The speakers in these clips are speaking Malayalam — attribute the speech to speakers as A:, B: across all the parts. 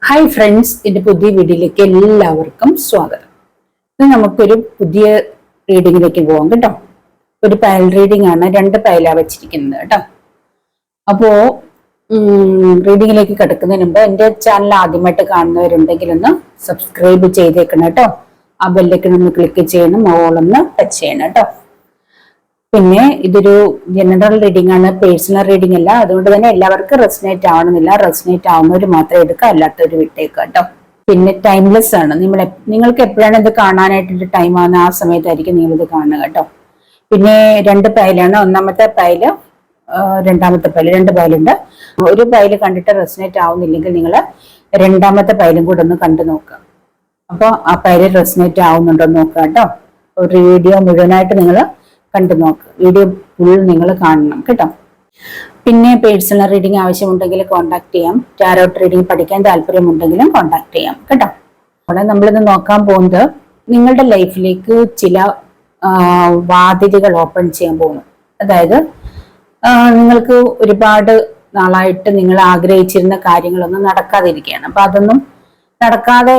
A: ഹായ് ഫ്രണ്ട്സ്, എൻ്റെ പുതിയ വീഡിയോയിലേക്ക് എല്ലാവർക്കും സ്വാഗതം. ഇത് നമുക്കൊരു പുതിയ റീഡിങ്ങിലേക്ക് പോകാം കേട്ടോ. ഒരു പയൽ റീഡിംഗ് ആണ്, 2 പയലാണ് വെച്ചിരിക്കുന്നത് കേട്ടോ. അപ്പോ റീഡിങ്ങിലേക്ക് കിടക്കുന്നതിന് മുമ്പ് എൻ്റെ ചാനൽ ആദ്യമായിട്ട് കാണുന്നവരുണ്ടെങ്കിൽ ഒന്ന് സബ്സ്ക്രൈബ് ചെയ്തേക്കണം കേട്ടോ. ആ ബെല്ലൈക്കൺ ഒന്ന് ക്ലിക്ക് ചെയ്യണം, ഓളൊന്ന് ടച്ച് ചെയ്യണം കേട്ടോ. പിന്നെ ഇതൊരു ജനറൽ റീഡിംഗ് ആണ്, പേഴ്സണൽ റീഡിംഗ് അല്ല. അതുകൊണ്ട് തന്നെ എല്ലാവർക്കും റെസനേറ്റ് ആവണമെന്നില്ല. റെസനേറ്റ് ആവുന്നവർ മാത്രം എടുക്കുക, അല്ലാത്തവർ വിട്ടേക്കുക കേട്ടോ. പിന്നെ ടൈംലെസ് ആണ്. നിങ്ങൾക്ക് എപ്പോഴാണ് ഇത് കാണാനായിട്ട് ടൈം ആവുന്ന ആ സമയത്തായിരിക്കും നിങ്ങൾ ഇത് കാണുക കേട്ടോ. പിന്നെ 2 പയലാണ്. ഒന്നാമത്തെ പയല്, രണ്ടാമത്തെ പയല്, 2 പയലുണ്ട്. ഒരു പയല് കണ്ടിട്ട് റെസനേറ്റ് ആവുന്നില്ലെങ്കിൽ നിങ്ങൾ രണ്ടാമത്തെ പയലും കൂടെ ഒന്ന് കണ്ടു നോക്കുക. അപ്പോൾ ആ പയല് റെസനേറ്റ് ആവുന്നുണ്ടോ നോക്കുക കേട്ടോ. ഒരു വീഡിയോ മുഴുവനായിട്ട് നിങ്ങൾ കണ്ടു നോക്ക്. വീഡിയോ ഫുൾ നിങ്ങൾ കാണണം കേട്ടോ. പിന്നെ പേഴ്സണൽ റീഡിംഗ് ആവശ്യമുണ്ടെങ്കിൽ കോൺടാക്ട് ചെയ്യാം. ടാരോട്ട് റീഡിംഗ് പഠിക്കാൻ താല്പര്യമുണ്ടെങ്കിലും കോൺടാക്ട് ചെയ്യാം കേട്ടോ. അവിടെ നമ്മളിന്ന് നോക്കാൻ പോകുന്നത് നിങ്ങളുടെ ലൈഫിലേക്ക് ചില വാതിലുകൾ ഓപ്പൺ ചെയ്യാൻ പോകുന്നു. അതായത് നിങ്ങൾക്ക് ഒരുപാട് നാളായിട്ട് നിങ്ങൾ ആഗ്രഹിച്ചിരുന്ന കാര്യങ്ങളൊന്നും നടക്കാതിരിക്കുകയാണ്. അപ്പൊ അതൊന്നും നടക്കാതെ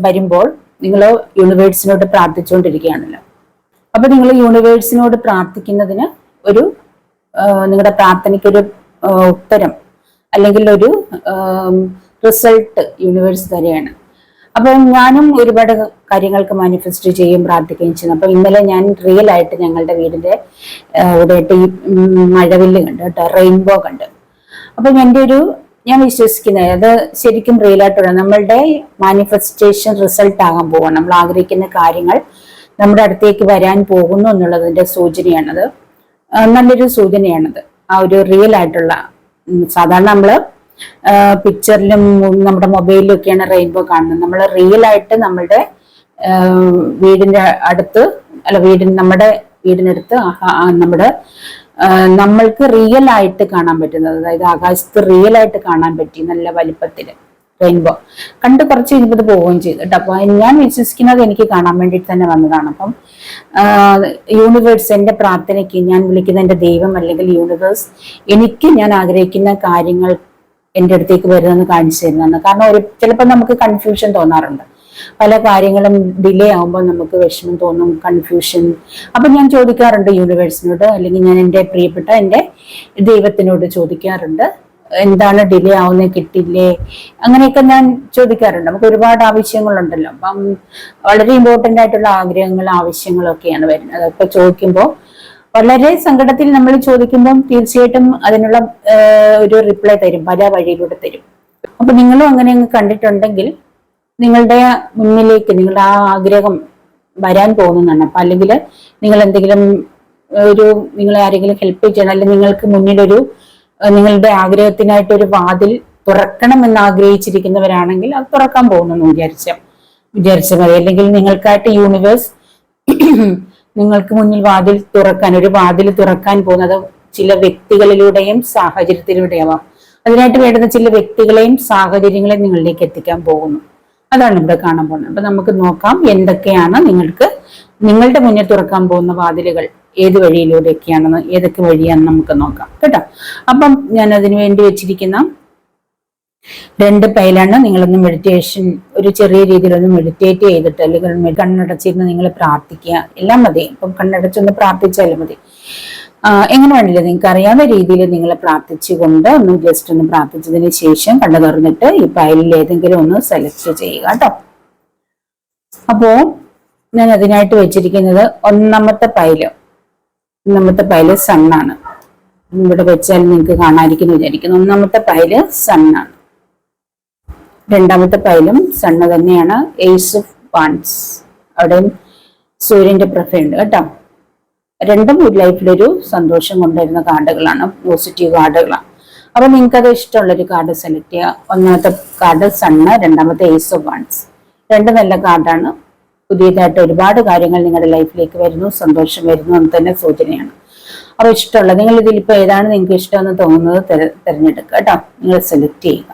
A: വരുമ്പോൾ നിങ്ങൾ യൂണിവേഴ്സിനോട് പ്രാർത്ഥിച്ചുകൊണ്ടിരിക്കുകയാണല്ലോ. അപ്പൊ നിങ്ങൾ യൂണിവേഴ്സിനോട് പ്രാർത്ഥിക്കുന്നതിന് ഒരു നിങ്ങളുടെ പ്രാർത്ഥനയ്ക്കൊരു ഉത്തരം അല്ലെങ്കിൽ ഒരു റിസൾട്ട് യൂണിവേഴ്സ് തരികയാണ്. അപ്പൊ ഞാനും ഒരുപാട് കാര്യങ്ങൾക്ക് മാനിഫെസ്റ്റ് ചെയ്യും, പ്രാർത്ഥിക്കുകയും ചെയ്യുന്നു. അപ്പൊ ഇന്നലെ ഞാൻ റിയൽ ആയിട്ട് ഞങ്ങളുടെ വീടിന്റെ ഇവിടെയായിട്ട് ഈ മഴവില്ല് കണ്ട് കേട്ടോ, റെയിൻബോ കണ്ട്. അപ്പൊ ഞാൻ വിശ്വസിക്കുന്നത് അത് ശരിക്കും റിയൽ ആയിട്ടുള്ള നമ്മളുടെ മാനിഫെസ്റ്റേഷൻ റിസൾട്ട് ആകാൻ പോവാണ്. നമ്മൾ ആഗ്രഹിക്കുന്ന കാര്യങ്ങൾ നമ്മുടെ അടുത്തേക്ക് വരാൻ പോകുന്നു എന്നുള്ളതിന്റെ സൂചനയാണത്. നല്ലൊരു സൂചനയാണത്. ആ ഒരു റിയൽ ആയിട്ടുള്ള, സാധാരണ നമ്മള് പിക്ചറിലും നമ്മുടെ മൊബൈലിലും ഒക്കെയാണ് റെയിൻബോ കാണുന്നത്. നമ്മൾ റിയൽ ആയിട്ട് നമ്മളുടെ വീടിന്റെ അടുത്ത് നമ്മുടെ വീടിനടുത്ത് നമ്മൾക്ക് റിയൽ ആയിട്ട് കാണാൻ പറ്റുന്നത്, അതായത് ആകാശത്ത് റിയൽ ആയിട്ട് കാണാൻ പറ്റി നല്ല വലിപ്പത്തില് റെയിൻബോ കണ്ട് കുറച്ച് കഴിഞ്ഞപ്പോൾ പോവുകയും ചെയ്തു കേട്ടോ. അപ്പൊ ഞാൻ വിശ്വസിക്കുന്നത് എനിക്ക് കാണാൻ വേണ്ടിയിട്ട് തന്നെ വന്നതാണ്. അപ്പം യൂണിവേഴ്സ് എന്റെ പ്രാർത്ഥനയ്ക്ക്, ഞാൻ വിളിക്കുന്ന എന്റെ ദൈവം അല്ലെങ്കിൽ യൂണിവേഴ്സ് എനിക്ക് ഞാൻ ആഗ്രഹിക്കുന്ന കാര്യങ്ങൾ എൻ്റെ അടുത്തേക്ക് വരുമെന്ന് കാണിച്ചു തരുന്നതാണ്. കാരണം ചിലപ്പോൾ നമുക്ക് കൺഫ്യൂഷൻ തോന്നാറുണ്ട്. പല കാര്യങ്ങളും ഡിലേ ആകുമ്പോൾ നമുക്ക് വിഷമം തോന്നും, കൺഫ്യൂഷൻ. അപ്പൊ ഞാൻ ചോദിക്കാറുണ്ട് യൂണിവേഴ്സിനോട്, അല്ലെങ്കിൽ ഞാൻ എൻ്റെ പ്രിയപ്പെട്ട എൻ്റെ ദൈവത്തിനോട് ചോദിക്കാറുണ്ട്, എന്താണ് ഡിലേ ആവുന്നത്, കിട്ടില്ലേ, അങ്ങനെയൊക്കെ ഞാൻ ചോദിക്കാറുണ്ട്. നമുക്ക് ഒരുപാട് ആവശ്യങ്ങളുണ്ടല്ലോ. അപ്പം വളരെ ഇമ്പോർട്ടൻ്റ് ആയിട്ടുള്ള ആഗ്രഹങ്ങൾ, ആവശ്യങ്ങളൊക്കെയാണ് വരുന്നത്. അതൊക്കെ ചോദിക്കുമ്പോൾ വളരെ സങ്കടത്തിൽ നമ്മൾ ചോദിക്കുമ്പോൾ തീർച്ചയായിട്ടും അതിനുള്ള ഒരു റിപ്ലൈ തരും, പല വഴിയിലൂടെ തരും. അപ്പൊ നിങ്ങളും അങ്ങനെ അങ്ങ് കണ്ടിട്ടുണ്ടെങ്കിൽ നിങ്ങളുടെ മുന്നിലേക്ക് നിങ്ങളുടെ ആ ആഗ്രഹം വരാൻ പോകുന്നതാണ്. അപ്പൊ അല്ലെങ്കിൽ നിങ്ങൾ എന്തെങ്കിലും നിങ്ങളെ ആരെങ്കിലും ഹെൽപ്പ് ചെയ്യണം, അല്ലെങ്കിൽ നിങ്ങൾക്ക് മുന്നിലൊരു നിങ്ങളുടെ ആഗ്രഹത്തിനായിട്ട് ഒരു വാതിൽ തുറക്കണം എന്ന് ആഗ്രഹിച്ചിരിക്കുന്നവരാണെങ്കിൽ അത് തുറക്കാൻ പോകുന്നു വിചാരിച്ച മതി. അല്ലെങ്കിൽ നിങ്ങൾക്കായിട്ട് യൂണിവേഴ്സ് നിങ്ങൾക്ക് മുന്നിൽ ഒരു വാതിൽ തുറക്കാൻ പോകുന്നത് ചില വ്യക്തികളിലൂടെയും സാഹചര്യത്തിലൂടെയാവാം. അതിനായിട്ട് വേണ്ടുന്ന ചില വ്യക്തികളെയും സാഹചര്യങ്ങളെയും നിങ്ങളിലേക്ക് എത്തിക്കാൻ പോകുന്നു. അതാണ് ഇവിടെ കാണാൻ പോകുന്നത്. അപ്പൊ നമുക്ക് നോക്കാം എന്തൊക്കെയാണ് നിങ്ങളുടെ മുന്നിൽ തുറക്കാൻ പോകുന്ന വാതിലുകൾ, ഏത് വഴിയിലൂടെയൊക്കെയാണെന്ന്, ഏതൊക്കെ വഴിയാണെന്ന് നമുക്ക് നോക്കാം കേട്ടോ. അപ്പം ഞാൻ അതിനു വേണ്ടി വെച്ചിരിക്കുന്ന 2 പയലാണ്. നിങ്ങളൊന്ന് മെഡിറ്റേഷൻ, ഒരു ചെറിയ രീതിയിലൊന്ന് മെഡിറ്റേറ്റ് ചെയ്തിട്ട്, അല്ലെങ്കിൽ കണ്ണടച്ചിരുന്ന് നിങ്ങൾ പ്രാർത്ഥിക്കുക. എല്ലാം മതി. ഇപ്പം കണ്ണടച്ചൊന്ന് പ്രാർത്ഥിച്ചാലും മതി. എങ്ങനെ വേണ്ടില്ല, നിങ്ങൾക്ക് അറിയാവുന്ന രീതിയിൽ നിങ്ങൾ പ്രാർത്ഥിച്ചുകൊണ്ട് ജസ്റ്റ് ഒന്ന് പ്രാർത്ഥിച്ചതിന് ശേഷം കണ്ണു തുറന്നിട്ട് ഈ പയലിൽ ഏതെങ്കിലും ഒന്ന് സെലക്ട് ചെയ്യുക കേട്ടോ. അപ്പോ ഞാൻ അതിനായിട്ട് വെച്ചിരിക്കുന്നത് ഒന്നാമത്തെ പയല് സണ്ണാണ്. ഇവിടെ വെച്ചാൽ നിങ്ങൾക്ക് കാണാതിരിക്കുന്നു വിചാരിക്കുന്നു. ഒന്നാമത്തെ പയല് സണ്ണാണ്. രണ്ടാമത്തെ പയലും സണ്ണ് തന്നെയാണ്. ഏസ് ഓഫ് വാൻഡ്സ്, അവിടെ സൂര്യന്റെ പ്രഭയുണ്ട് കേട്ടോ. രണ്ടും ലൈഫിലൊരു സന്തോഷം കൊണ്ടുവരുന്ന കാർഡുകളാണ്, പോസിറ്റീവ് കാർഡുകളാണ്. അപ്പൊ നിങ്ങൾക്ക് അത് ഇഷ്ടമുള്ളൊരു കാർഡ് സെലക്ട് ചെയ്യുക. ഒന്നാമത്തെ കാർഡ് സണ്ണ്, രണ്ടാമത്തെ ഏസ് ഓഫ് വാൻഡ്സ്. 2 നല്ല കാർഡാണ്. പുതിയതായിട്ട് ഒരുപാട് കാര്യങ്ങൾ നിങ്ങളുടെ ലൈഫിലേക്ക് വരുന്നു, സന്തോഷം വരുന്നു എന്ന് തന്നെ സൂചനയാണ്. അപ്പൊ ഇഷ്ടമുള്ള, നിങ്ങൾ ഇതിലിപ്പോ ഏതാണ് നിങ്ങൾക്ക് ഇഷ്ടമെന്ന് തോന്നുന്നത് തിരഞ്ഞെടുക്കുക കേട്ടോ. നിങ്ങൾ സെലക്ട് ചെയ്യുക.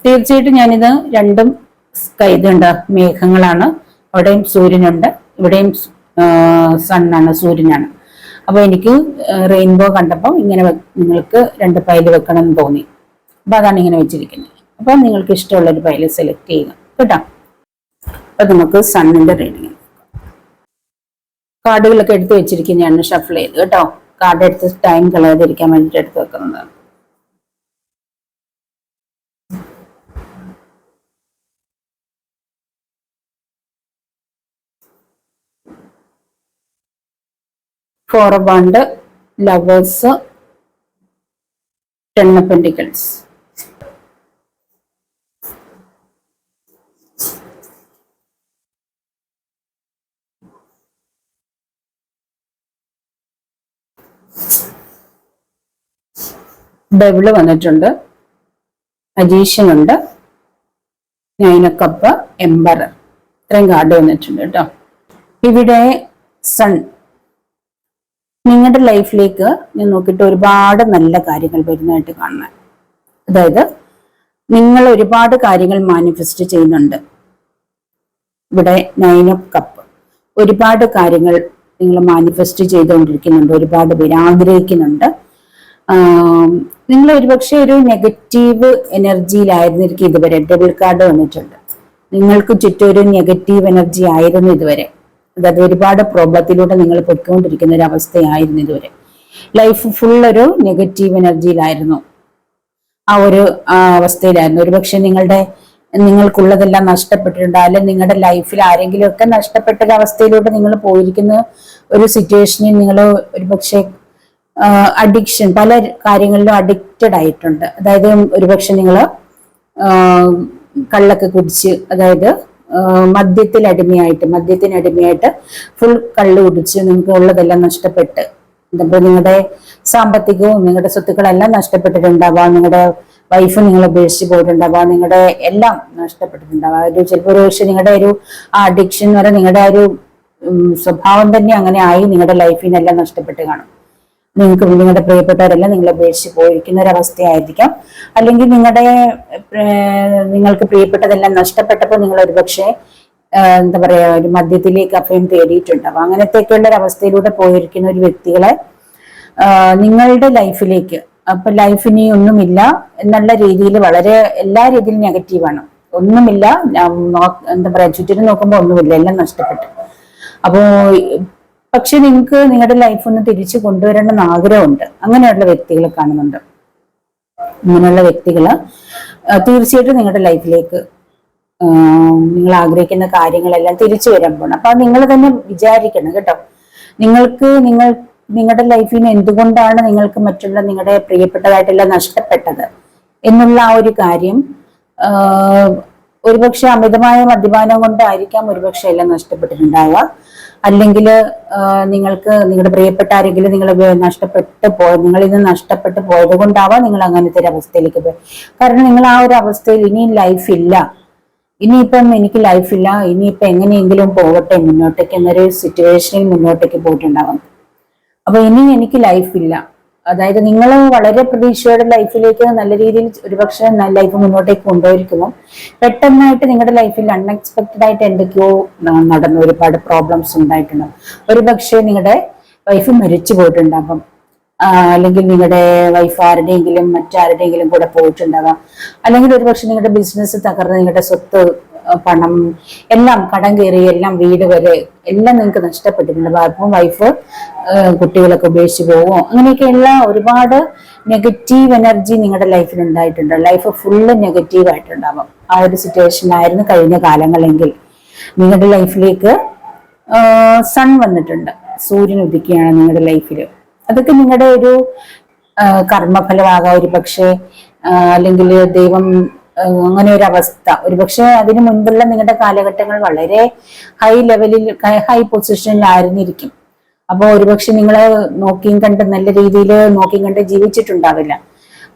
A: തീർച്ചയായിട്ടും ഞാനിത് രണ്ടും ഇതുണ്ട്, മേഘങ്ങളാണ്. അവിടെയും സൂര്യനുണ്ട്, ഇവിടെയും സണ്ണാണ്, സൂര്യനാണ്. അപ്പൊ എനിക്ക് റെയിൻബോ കണ്ടപ്പോൾ ഇങ്ങനെ നിങ്ങൾക്ക് 2 പയൽ വെക്കണം എന്ന് തോന്നി. അപ്പൊ അതാണ് ഇങ്ങനെ വെച്ചിരിക്കുന്നത്. അപ്പൊ നിങ്ങൾക്ക് ഇഷ്ടമുള്ള ഒരു ഫയൽ സെലക്ട് ചെയ്യുക കേട്ടോ. അപ്പൊ നമുക്ക് സണ്ണിന്റെ റീഡിങ് കാർഡുകളൊക്കെ എടുത്ത് വെച്ചിരിക്കുന്നതാണ് ഷഫിൾ ചെയ്ത് കേട്ടോ. കാർഡ് എടുത്ത് ടൈം കളയാതിരിക്കാൻ വേണ്ടിയിട്ട് എടുത്ത് വെക്കുന്നതാണ്. Four of wand, lovers, ten of pentacles. Devil വന്നിട്ടുണ്ട്, മജീഷ്യൻ ഉണ്ട്, നൈൻ ഓഫ് കപ്പ്, എംബറർ. ഇത്രയും കാർഡ് വന്നിട്ടുണ്ട് കേട്ടോ. ഇവിടെ സൺ നിങ്ങളുടെ ലൈഫിലേക്ക് ഞാൻ നോക്കിയിട്ട് ഒരുപാട് നല്ല കാര്യങ്ങൾ വരുന്നതായിട്ട് കാണുന്നത്. അതായത് നിങ്ങൾ ഒരുപാട് കാര്യങ്ങൾ മാനിഫെസ്റ്റ് ചെയ്യുന്നുണ്ട്. ഇവിടെ നൈൻ ഓഫ് കപ്പ്, ഒരുപാട് കാര്യങ്ങൾ നിങ്ങൾ മാനിഫെസ്റ്റ് ചെയ്തുകൊണ്ടിരിക്കുന്നുണ്ട്. ഒരുപാട് പേര് ആഗ്രഹിക്കുന്നുണ്ട്. നിങ്ങൾ ഒരുപക്ഷെ ഒരു നെഗറ്റീവ് എനർജിയിലായിരുന്നിരിക്കും ഇതുവരെ. ഡബിൾ കാർഡ് വന്നിട്ടുണ്ട്. നിങ്ങൾക്ക് ചുറ്റും ഒരു നെഗറ്റീവ് എനർജി ആയിരുന്നു ഇതുവരെ. അതായത് ഒരുപാട് പ്രോബ്ലത്തിലൂടെ നിങ്ങൾ പൊയ്ക്കൊണ്ടിരിക്കുന്ന ഒരു അവസ്ഥയായിരുന്നു ഇതുവരെ. ലൈഫ് ഫുൾ ഒരു നെഗറ്റീവ് എനർജിയിലായിരുന്നു, ആ ഒരു അവസ്ഥയിലായിരുന്നു. ഒരുപക്ഷെ നിങ്ങൾക്കുള്ളതെല്ലാം നഷ്ടപ്പെട്ടിട്ടുണ്ട്, അല്ലെങ്കിൽ നിങ്ങളുടെ ലൈഫിൽ ആരെങ്കിലും ഒക്കെ നഷ്ടപ്പെട്ട ഒരു അവസ്ഥയിലൂടെ നിങ്ങൾ പോയിരിക്കുന്ന ഒരു സിറ്റുവേഷനിൽ നിങ്ങൾ ഒരുപക്ഷെ അഡിക്ഷൻ, പല കാര്യങ്ങളിലും അഡിക്റ്റഡ് ആയിട്ടുണ്ട്. അതായത് ഒരുപക്ഷെ നിങ്ങൾ കള്ളൊക്കെ കുടിച്ച്, അതായത് മദ്യത്തിനടിമയായിട്ട് ഫുൾ കള്ള് കുടിച്ച് നിങ്ങൾക്ക് ഉള്ളതെല്ലാം നഷ്ടപ്പെട്ട്, എന്താ നിങ്ങളുടെ സാമ്പത്തികവും നിങ്ങളുടെ സ്വത്തുക്കളെല്ലാം നഷ്ടപ്പെട്ടിട്ടുണ്ടാവാം. നിങ്ങളുടെ വൈഫ് നിങ്ങളെ ഉപേക്ഷിച്ച് പോയിട്ടുണ്ടാവാം. നിങ്ങളുടെ എല്ലാം നഷ്ടപ്പെട്ടിട്ടുണ്ടാവാം. ചിലപ്പോൾ ഒരു പക്ഷെ നിങ്ങളുടെ ഒരു അഡിക്ഷൻ എന്ന് പറയുന്നത് നിങ്ങളുടെ ഒരു സ്വഭാവം തന്നെ അങ്ങനെ ആയി നിങ്ങളുടെ ലൈഫിൽ നിന്നെല്ലാം നഷ്ടപ്പെട്ട് കാണും. നിങ്ങളുടെ പ്രിയപ്പെട്ടവരെല്ലാം നിങ്ങളെ ഉപേക്ഷിച്ച് പോയിരിക്കുന്ന ഒരവസ്ഥയായിരിക്കാം. അല്ലെങ്കിൽ നിങ്ങൾക്ക് പ്രിയപ്പെട്ടതെല്ലാം നഷ്ടപ്പെട്ടപ്പോൾ നിങ്ങൾ ഒരുപക്ഷെ എന്താ പറയാ ഒരു മദ്യത്തിലേക്ക് അഭയം തേടിയിട്ടുണ്ടാവും. അങ്ങനത്തെയൊക്കെയുള്ള ഒരു അവസ്ഥയിലൂടെ പോയിരിക്കുന്ന ഒരു വ്യക്തികളെ നിങ്ങളുടെ ലൈഫിലേക്ക്, അപ്പൊ ലൈഫിനി ഒന്നുമില്ല എന്നുള്ള രീതിയിൽ വളരെ എല്ലാ രീതിയിലും നെഗറ്റീവാണ്. ഒന്നുമില്ല, എന്താ പറയാ ചുറ്റിനും നോക്കുമ്പോൾ ഒന്നുമില്ല, എല്ലാം നഷ്ടപ്പെട്ടു. അപ്പോ പക്ഷെ നിങ്ങൾക്ക് നിങ്ങളുടെ ലൈഫ് ഒന്ന് തിരിച്ചു കൊണ്ടുവരണമെന്ന് ആഗ്രഹമുണ്ട്. അങ്ങനെയുള്ള വ്യക്തികളെ കാണുന്നുണ്ട്. അങ്ങനെയുള്ള വ്യക്തികള് തീർച്ചയായിട്ടും നിങ്ങളുടെ ലൈഫിലേക്ക് നിങ്ങൾ ആഗ്രഹിക്കുന്ന കാര്യങ്ങളെല്ലാം തിരിച്ചു വരാൻ പോകണം. അപ്പൊ നിങ്ങൾ തന്നെ വിചാരിക്കണം കേട്ടോ. നിങ്ങളുടെ ലൈഫിൽ നിന്ന് എന്തുകൊണ്ടാണ് നിങ്ങൾക്ക് മറ്റുള്ള നിങ്ങളുടെ പ്രിയപ്പെട്ടതായിട്ടെല്ലാം നഷ്ടപ്പെട്ടത് എന്നുള്ള ആ ഒരു കാര്യം ഒരുപക്ഷെ അമിതമായ മദ്യപാനം കൊണ്ടായിരിക്കാം ഒരുപക്ഷെ എല്ലാം നഷ്ടപ്പെട്ടിട്ടുണ്ടാവുക. അല്ലെങ്കിൽ നിങ്ങളുടെ പ്രിയപ്പെട്ട ആരെങ്കിലും നിങ്ങളിൽ നിന്ന് നഷ്ടപ്പെട്ടു പോയത് കൊണ്ടാവാം നിങ്ങൾ അങ്ങനത്തെ ഒരു അവസ്ഥയിലേക്ക് പോയി. കാരണം നിങ്ങൾ ആ ഒരു അവസ്ഥയിൽ ഇനിയും ലൈഫില്ല, ഇനിയിപ്പം എനിക്ക് ലൈഫില്ല, ഇനിയിപ്പം എങ്ങനെയെങ്കിലും പോകട്ടെ മുന്നോട്ടേക്ക് എന്നൊരു സിറ്റുവേഷനിൽ മുന്നോട്ടേക്ക് പോയിട്ടുണ്ടാവാം. അപ്പൊ ഇനി എനിക്ക് ലൈഫില്ല, അതായത് നിങ്ങൾ വളരെ പ്രതീക്ഷയോടെ ലൈഫിലേക്ക് നല്ല രീതിയിൽ ഒരുപക്ഷെ ലൈഫ് മുന്നോട്ടേക്ക് കൊണ്ടുപോയിരിക്കുന്നു. പെട്ടെന്നായിട്ട് നിങ്ങളുടെ ലൈഫിൽ അൺഎക്സ്പെക്റ്റഡ് ആയിട്ട് എന്തൊക്കെയോ നടന്നു, ഒരുപാട് പ്രോബ്ലംസ് ഉണ്ടായിട്ടുണ്ടാവും. ഒരുപക്ഷെ നിങ്ങളുടെ വൈഫ് മരിച്ചു പോയിട്ടുണ്ടാകും, അല്ലെങ്കിൽ നിങ്ങളുടെ വൈഫ് ആരുടെയെങ്കിലും മറ്റാരുടെയെങ്കിലും കൂടെ പോയിട്ടുണ്ടാവാം. അല്ലെങ്കിൽ ഒരുപക്ഷെ നിങ്ങളുടെ ബിസിനസ് തകർന്ന് നിങ്ങളുടെ സ്വത്ത്, പണം എല്ലാം കടം കയറി, എല്ലാം വീട് വരെ എല്ലാം നിങ്ങൾക്ക് നഷ്ടപ്പെട്ടിട്ടുണ്ട്. അപ്പം വൈഫ് കുട്ടികളൊക്കെ ഉപേക്ഷിച്ച് പോവുമോ, അങ്ങനെയൊക്കെയുള്ള ഒരുപാട് നെഗറ്റീവ് എനർജി നിങ്ങളുടെ ലൈഫിൽ ഉണ്ടായിട്ടുണ്ട്. ലൈഫ് ഫുള്ള് നെഗറ്റീവ് ആയിട്ടുണ്ടാവും. ആ ഒരു സിറ്റുവേഷനായിരുന്നു കഴിഞ്ഞ കാലങ്ങളെങ്കിൽ. നിങ്ങളുടെ ലൈഫിലേക്ക് സൺ വന്നിട്ടുണ്ട്, സൂര്യൻ ഉദിക്കുകയാണ് നിങ്ങളുടെ ലൈഫിൽ. അതൊക്കെ നിങ്ങളുടെ ഒരു കർമ്മഫലമാകാം ഒരു പക്ഷേ, അല്ലെങ്കിൽ ദൈവം അങ്ങനെ ഒരു അവസ്ഥ. ഒരുപക്ഷെ അതിനു മുൻപുള്ള നിങ്ങളുടെ കാലഘട്ടങ്ങൾ വളരെ ഹൈ ലെവലിൽ, ഹൈ പൊസിഷനിലായിരുന്നിരിക്കും. അപ്പോൾ ഒരുപക്ഷെ നിങ്ങൾ നോക്കിയും കണ്ട് നല്ല രീതിയിൽ നോക്കിയും കണ്ട് ജീവിച്ചിട്ടുണ്ടാവില്ല.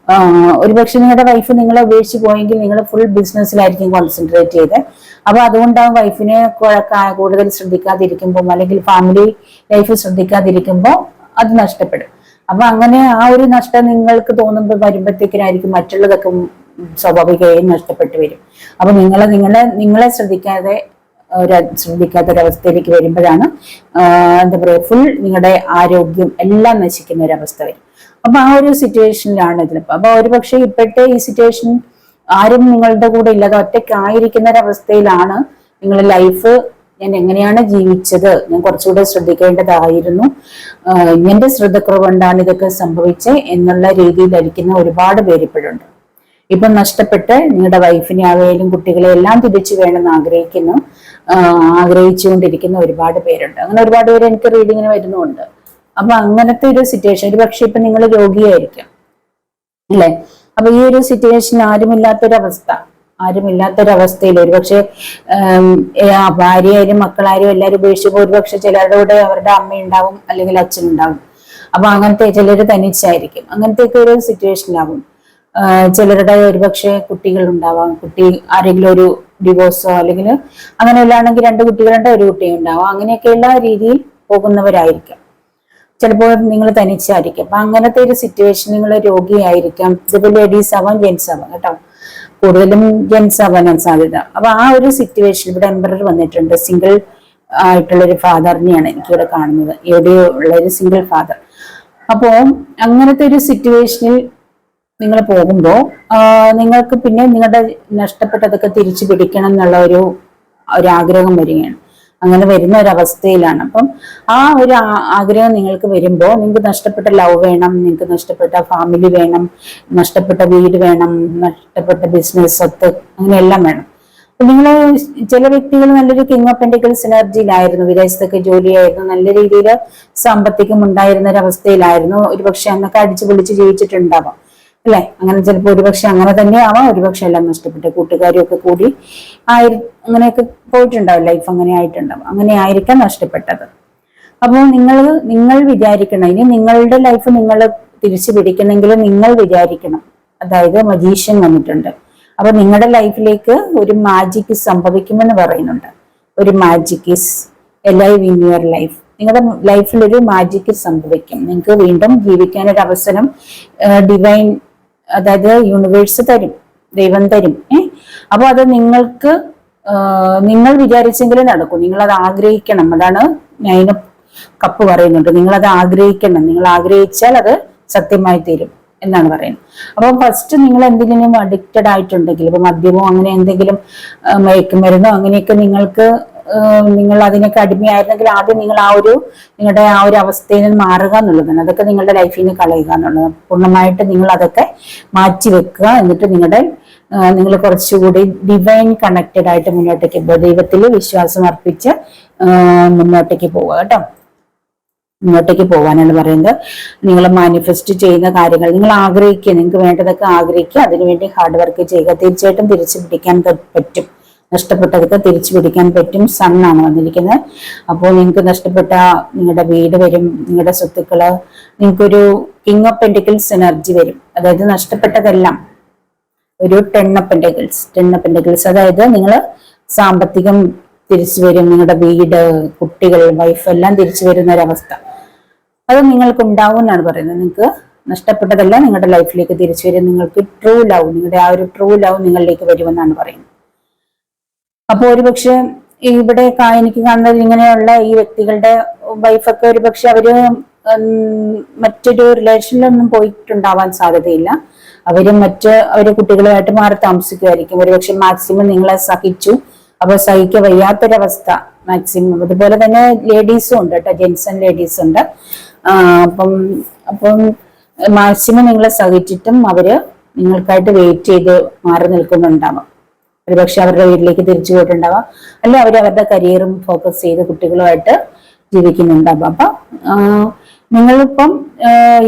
A: ഒരുപക്ഷെ നിങ്ങളുടെ വൈഫ് നിങ്ങളെ ഉപേക്ഷിച്ച് പോയെങ്കിൽ നിങ്ങൾ ഫുൾ ബിസിനസ്സിലായിരിക്കും കോൺസെൻട്രേറ്റ് ചെയ്ത്. അപ്പൊ അതുകൊണ്ടാവും വൈഫിനെ കൂടുതൽ ശ്രദ്ധിക്കാതിരിക്കുമ്പോൾ, അല്ലെങ്കിൽ ഫാമിലി ലൈഫ് ശ്രദ്ധിക്കാതിരിക്കുമ്പോൾ അത് നഷ്ടപ്പെടും. അപ്പൊ അങ്ങനെ ആ ഒരു നഷ്ടം നിങ്ങൾക്ക് തോന്നുമ്പോൾ വരുമ്പോഴത്തേക്കിനായിരിക്കും മറ്റുള്ളതൊക്കെ സ്വാഭാവികമായും നഷ്ടപ്പെട്ടു വരും. അപ്പൊ നിങ്ങളെ ശ്രദ്ധിക്കാത്ത ഒരവസ്ഥയിലേക്ക് വരുമ്പോഴാണ് എന്താ പറയുക ഫുൾ നിങ്ങളുടെ ആരോഗ്യം എല്ലാം നശിക്കുന്ന ഒരവസ്ഥ വരും. അപ്പൊ ആ ഒരു സിറ്റുവേഷനിലാണ് ഇതിലിപ്പോ. അപ്പൊ ഒരുപക്ഷെ ഇപ്പോഴത്തെ ഈ സിറ്റുവേഷൻ ആരും നിങ്ങളുടെ കൂടെ ഇല്ലാതെ ഒറ്റയ്ക്കായിരിക്കുന്ന ഒരവസ്ഥയിലാണ് നിങ്ങളുടെ ലൈഫ്. ഞാൻ എങ്ങനെയാണ് ജീവിച്ചത്, ഞാൻ കുറച്ചുകൂടെ ശ്രദ്ധിക്കേണ്ടതായിരുന്നു, എന്റെ ശ്രദ്ധക്കുറവുകൊണ്ടാണ് ഇതൊക്കെ സംഭവിച്ചത് എന്നുള്ള രീതിയിലിരിക്കുന്ന ഒരുപാട് പേര് ഇപ്പോഴുണ്ട്. ഇപ്പം നഷ്ടപ്പെട്ട് നിങ്ങളുടെ വൈഫിനെ ആയാലും കുട്ടികളെ എല്ലാം തിരിച്ചു വേണമെന്ന് ആഗ്രഹിച്ചുകൊണ്ടിരിക്കുന്ന ഒരുപാട് പേരുണ്ട്. അങ്ങനെ ഒരുപാട് പേര് എനിക്ക് റീഡിങ്ങിന് വരുന്നുണ്ട്. അപ്പൊ അങ്ങനത്തെ ഒരു സിറ്റുവേഷൻ, ഒരു പക്ഷെ ഇപ്പൊ നിങ്ങൾ രോഗിയായിരിക്കും അല്ലെ. അപ്പൊ ഈ ഒരു സിറ്റുവേഷൻ ആരുമില്ലാത്തൊരവസ്ഥയിൽ ഒരുപക്ഷെ ഭാര്യയായാലും മക്കളായാലും എല്ലാവരും ഉപേക്ഷിച്ചപ്പോൾ ഒരുപക്ഷെ ചിലരുടെ കൂടെ അവരുടെ അമ്മയുണ്ടാവും അല്ലെങ്കിൽ അച്ഛനുണ്ടാവും. അപ്പൊ അങ്ങനത്തെ ചിലര് തനിച്ചായിരിക്കും. അങ്ങനത്തെയൊക്കെ ഒരു സിറ്റുവേഷനിലാവും. ചിലരുടെ ഒരുപക്ഷെ കുട്ടികൾ ഉണ്ടാവാം, ആരെങ്കിലും ഒരു ഡിവോഴ്സോ അല്ലെങ്കിൽ അങ്ങനെയല്ലാണെങ്കിൽ 2 കുട്ടികളുണ്ട്, 1 കുട്ടി ഉണ്ടാവാം. അങ്ങനെയൊക്കെയുള്ള രീതിയിൽ പോകുന്നവരായിരിക്കാം. ചിലപ്പോൾ നിങ്ങൾ തനിച്ചായിരിക്കും. അപ്പൊ അങ്ങനത്തെ ഒരു സിറ്റുവേഷൻ, നിങ്ങൾ രോഗിയായിരിക്കാം. ഇതിപ്പോ ലേഡീസ് ആവാം, ജെന്റ്സ് ആവാം കേട്ടോ. കൂടുതലും ജെന്റ്സ് ആവാനാണ് സാധ്യത. അപ്പൊ ആ ഒരു സിറ്റുവേഷൻ ഇവിടെ എംപറർ വന്നിട്ടുണ്ട്. സിംഗിൾ ആയിട്ടുള്ള ഒരു ഫാദറിനെയാണ് എനിക്കിവിടെ കാണുന്നത്, എവിടെയോ ഉള്ള ഒരു സിംഗിൾ ഫാദർ. അപ്പോ അങ്ങനത്തെ ഒരു സിറ്റുവേഷനിൽ നിങ്ങൾ പോകുമ്പോൾ നിങ്ങൾക്ക് പിന്നെ നിങ്ങളുടെ നഷ്ടപ്പെട്ടതൊക്കെ തിരിച്ചു പിടിക്കണം എന്നുള്ള ഒരു ആഗ്രഹം വരികയാണ്. അങ്ങനെ വരുന്ന ഒരവസ്ഥയിലാണ്. അപ്പം ആ ഒരു ആഗ്രഹം നിങ്ങൾക്ക് വരുമ്പോൾ നിങ്ങൾക്ക് നഷ്ടപ്പെട്ട ലവ് വേണം, നിങ്ങൾക്ക് നഷ്ടപ്പെട്ട ഫാമിലി വേണം, നഷ്ടപ്പെട്ട വീട് വേണം, നഷ്ടപ്പെട്ട ബിസിനസ്, സ്വത്ത്, അങ്ങനെയെല്ലാം വേണം. അപ്പൊ നിങ്ങൾ ചില വ്യക്തികൾ നല്ലൊരു കിങ് ഓഫ് പെന്റിക്കിൾസ് എനർജിയിലായിരുന്നു, വിദേശത്തൊക്കെ ജോലിയായിരുന്നു, നല്ല രീതിയിൽ സാമ്പത്തികം ഉണ്ടായിരുന്ന ഒരവസ്ഥയിലായിരുന്നു. ഒരുപക്ഷെ അന്നൊക്കെ അടിച്ചു പൊളിച്ച് ജീവിച്ചിട്ടുണ്ടാവാം അല്ലെ. അങ്ങനെ ചിലപ്പോൾ ഒരുപക്ഷെ അങ്ങനെ തന്നെ ആവാം, ഒരുപക്ഷെ എല്ലാം നഷ്ടപ്പെട്ടു കൂട്ടുകാരും ഒക്കെ കൂടി അങ്ങനെയൊക്കെ പോയിട്ടുണ്ടാവും, ലൈഫ് അങ്ങനെ ആയിട്ടുണ്ടാവും. അങ്ങനെ ആയിരിക്കാം നഷ്ടപ്പെട്ടത്. അപ്പോൾ നിങ്ങൾ വിചാരിക്കണം, ഇനി നിങ്ങളുടെ ലൈഫ് നിങ്ങൾ തിരിച്ചു പിടിക്കണമെങ്കിൽ നിങ്ങൾ വിചാരിക്കണം. അതായത് മജീഷ്യൻ വന്നിട്ടുണ്ട്. അപ്പൊ നിങ്ങളുടെ ലൈഫിലേക്ക് ഒരു മാജിക് സംഭവിക്കുമെന്ന് പറയുന്നുണ്ട്. ഒരു magic is alive in your life. നിങ്ങളുടെ ലൈഫിൽ ഒരു മാജിക് സംഭവിക്കും. നിങ്ങൾക്ക് വീണ്ടും ജീവിക്കാനൊരു അവസരം ഡിവൈൻ, അതായത് യൂണിവേഴ്സ് തരും, ദൈവം തരും. അപ്പൊ അത് നിങ്ങൾ വിചാരിച്ചെങ്കിലും നടക്കും. നിങ്ങൾ അത് ആഗ്രഹിക്കണം. അതാണ് 9 കപ്പ് പറയുന്നുണ്ട്. നിങ്ങൾ അത് ആഗ്രഹിക്കണം. നിങ്ങൾ ആഗ്രഹിച്ചാൽ അത് സത്യമായി തീരും എന്നാണ് പറയുന്നത്. അപ്പൊ ഫസ്റ്റ് നിങ്ങൾ എന്തെങ്കിലും അഡിക്റ്റഡ് ആയിട്ടുണ്ടെങ്കിൽ, ഇപ്പൊ മദ്യമോ അങ്ങനെ എന്തെങ്കിലും മയക്കുമരുന്നോ അങ്ങനെയൊക്കെ നിങ്ങൾ അതിനൊക്കെ അടിമയായിരുന്നെങ്കിൽ ആദ്യം നിങ്ങൾ നിങ്ങളുടെ ആ ഒരു അവസ്ഥയിൽ നിന്ന് മാറുക എന്നുള്ളതാണ്. അതൊക്കെ നിങ്ങളുടെ ലൈഫിൽ നിന്ന് കളയുക എന്നുള്ളത്. പൂർണ്ണമായിട്ട് നിങ്ങൾ അതൊക്കെ മാറ്റി വെക്കുക. എന്നിട്ട് നിങ്ങൾ കുറച്ചുകൂടി ഡിവൈൻ കണക്റ്റഡ് ആയിട്ട് മുന്നോട്ടേക്ക് പോകുക. ദൈവത്തിൽ വിശ്വാസം അർപ്പിച്ച് മുന്നോട്ടേക്ക് പോവുക കേട്ടോ. മുന്നോട്ടേക്ക് പോകാനാണ് പറയുന്നത്. നിങ്ങൾ മാനിഫെസ്റ്റ് ചെയ്യുന്ന കാര്യങ്ങൾ നിങ്ങൾ ആഗ്രഹിക്കുക, നിങ്ങൾക്ക് വേണ്ടതൊക്കെ ആഗ്രഹിക്കുക, അതിനുവേണ്ടി ഹാർഡ് വർക്ക് ചെയ്യുക. തീർച്ചയായിട്ടും തിരിച്ചു പിടിക്കാൻ പറ്റും. നഷ്ടപ്പെട്ടതൊക്കെ തിരിച്ചു പിടിക്കാൻ പറ്റും. സണ്ണാണ് വന്നിരിക്കുന്നത്. അപ്പോൾ നിങ്ങൾക്ക് നഷ്ടപ്പെട്ട നിങ്ങളുടെ വീട് വരും, നിങ്ങളുടെ സ്വത്തുക്കള്, നിങ്ങൾക്കൊരു കിങ് ഓഫ് പെന്റിക്കിൾസ് എനർജി വരും. അതായത് നഷ്ടപ്പെട്ടതെല്ലാം ഒരു 10 ഓഫ് പെന്റിക്കിൾസ്, അതായത് നിങ്ങൾ സാമ്പത്തികം തിരിച്ചു വരും, നിങ്ങളുടെ വീട്, കുട്ടികൾ, വൈഫ് എല്ലാം തിരിച്ചു വരുന്ന ഒരവസ്ഥ അത് നിങ്ങൾക്ക് ഉണ്ടാവും എന്നാണ് പറയുന്നത്. നിങ്ങൾക്ക് നഷ്ടപ്പെട്ടതെല്ലാം നിങ്ങളുടെ ലൈഫിലേക്ക് തിരിച്ചു വരും. നിങ്ങൾക്ക് ട്രൂ ലവ്, നിങ്ങളുടെ ആ ഒരു ട്രൂ ലവ് നിങ്ങളിലേക്ക് വരുമെന്നാണ് പറയുന്നത്. അപ്പൊ ഒരുപക്ഷെ ഇവിടെ എനിക്ക് കാണുന്നത് ഇങ്ങനെയുള്ള ഈ വ്യക്തികളുടെ വൈഫൊക്കെ ഒരുപക്ഷെ അവര് മറ്റൊരു റിലേഷനിലൊന്നും പോയിട്ടുണ്ടാവാൻ സാധ്യതയില്ല. അവര് കുട്ടികളുമായിട്ട് മാറി താമസിക്കുമായിരിക്കും. ഒരുപക്ഷെ മാക്സിമം നിങ്ങളെ സഹിച്ചു, അപ്പൊ സഹിக்க വയ്യാത്തൊരവസ്ഥ മാക്സിമം. അതുപോലെ തന്നെ ലേഡീസും ഉണ്ട് കേട്ടോ, ജെന്റ്സ് ആൻഡ് ലേഡീസ് ഉണ്ട്. അപ്പം മാക്സിമം നിങ്ങളെ സഹിച്ചിട്ടും അവര് നിങ്ങൾക്കായിട്ട് വെയിറ്റ് ചെയ്ത് മാറി നിൽക്കുന്നുണ്ടാവാം. ഒരുപക്ഷെ അവരുടെ വീട്ടിലേക്ക് തിരിച്ചു പോയിട്ടുണ്ടാവാം, അല്ലെ അവരുടെ കരിയറും ഫോക്കസ് ചെയ്ത് കുട്ടികളുമായിട്ട് ജീവിക്കുന്നുണ്ടാവാം. അപ്പൊ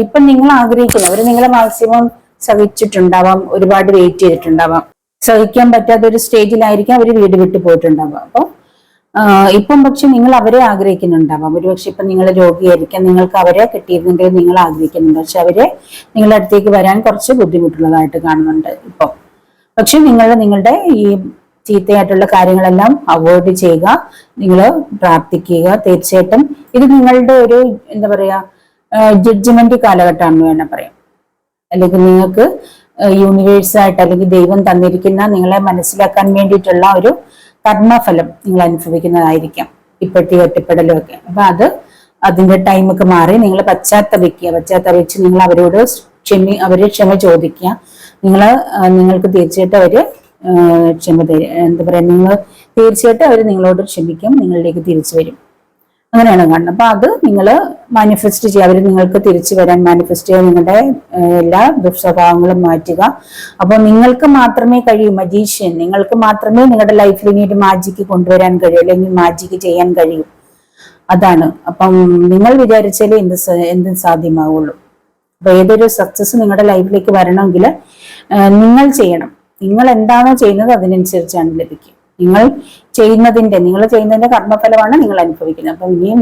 A: ഇപ്പം നിങ്ങൾ ആഗ്രഹിക്കുന്നു, അവര് നിങ്ങളെ മാക്സിമം സഹിച്ചിട്ടുണ്ടാവാം, ഒരുപാട് വെയിറ്റ് ചെയ്തിട്ടുണ്ടാവാം. സഹിക്കാൻ പറ്റാത്ത ഒരു സ്റ്റേജിലായിരിക്കും അവര് വീട് വിട്ടു പോയിട്ടുണ്ടാവാം. അപ്പൊ ഇപ്പം പക്ഷെ നിങ്ങൾ അവരെ ആഗ്രഹിക്കുന്നുണ്ടാവാം. ഒരുപക്ഷെ ഇപ്പൊ നിങ്ങൾ രോഗിയായിരിക്കാം, നിങ്ങൾക്ക് അവരെ കിട്ടിയിരുന്നെങ്കിൽ നിങ്ങൾ ആഗ്രഹിക്കുന്നുണ്ട്. പക്ഷെ അവരെ നിങ്ങളുടെ അടുത്തേക്ക് വരാൻ കുറച്ച് ബുദ്ധിമുട്ടുള്ളതായിട്ട് കാണുന്നുണ്ട് ഇപ്പം. പക്ഷെ നിങ്ങളുടെ ഈ ചീത്തയായിട്ടുള്ള കാര്യങ്ങളെല്ലാം അവോയ്ഡ് ചെയ്യുക, നിങ്ങൾ പ്രാർത്ഥിക്കുക. തീർച്ചയായിട്ടും ഇത് നിങ്ങളുടെ ഒരു എന്താ പറയാ ജഡ്ജ്മെന്റ് കാലഘട്ടമാണെന്ന് വേണം പറയാം. അല്ലെങ്കിൽ നിങ്ങൾക്ക് യൂണിവേഴ്സായിട്ട് അല്ലെങ്കിൽ ദൈവം തന്നിരിക്കുന്ന നിങ്ങളെ മനസ്സിലാക്കാൻ വേണ്ടിയിട്ടുള്ള ഒരു കർമ്മഫലം നിങ്ങൾ അനുഭവിക്കുന്നതായിരിക്കാം ഇപ്പോഴത്തെ ഒറ്റപ്പെടലും ഒക്കെ. അപ്പൊ അതിന്റെ ടൈമൊക്കെ മാറി നിങ്ങൾ പശ്ചാത്തപിച്ച് നിങ്ങൾ അവരെ ക്ഷമ ചോദിക്കുക. നിങ്ങൾക്ക് തീർച്ചയായിട്ടും അവര് ക്ഷമ എന്താ പറയാ, നിങ്ങൾ തീർച്ചയായിട്ടും അവർ നിങ്ങളോട് ക്ഷമിക്കും, നിങ്ങളിലേക്ക് തിരിച്ചു വരും. അങ്ങനെയാണ് കാണുന്നത്. അപ്പൊ അത് നിങ്ങൾ മാനിഫെസ്റ്റ് ചെയ്യുക, അവർ നിങ്ങൾക്ക് തിരിച്ചു വരാൻ മാനിഫെസ്റ്റ് ചെയ്യുക, നിങ്ങളുടെ എല്ലാ ദുസ്വഭാവങ്ങളും മാറ്റുക. അപ്പോൾ നിങ്ങൾക്ക് മാത്രമേ കഴിയൂ, മജീഷ്യൻ, നിങ്ങൾക്ക് മാത്രമേ നിങ്ങളുടെ ലൈഫിൽ ഇനി ഒരു മാജിക്ക് കൊണ്ടുവരാൻ കഴിയൂ, അല്ലെങ്കിൽ മാജിക്ക് ചെയ്യാൻ കഴിയൂ. അതാണ്. അപ്പം നിങ്ങൾ വിചാരിച്ചാലേ എന്തും സാധ്യമാവുള്ളൂ. അപ്പൊ ഏതൊരു സക്സസ് നിങ്ങളുടെ ലൈഫിലേക്ക് വരണമെങ്കിൽ നിങ്ങൾ ചെയ്യണം. നിങ്ങൾ എന്താണോ ചെയ്യുന്നത് അതിനനുസരിച്ചാണ് ലഭിക്കും. നിങ്ങൾ ചെയ്യുന്നതിന്റെ കർമ്മഫലമാണ് നിങ്ങൾ അനുഭവിക്കുന്നത്. അപ്പൊ ഇനിയും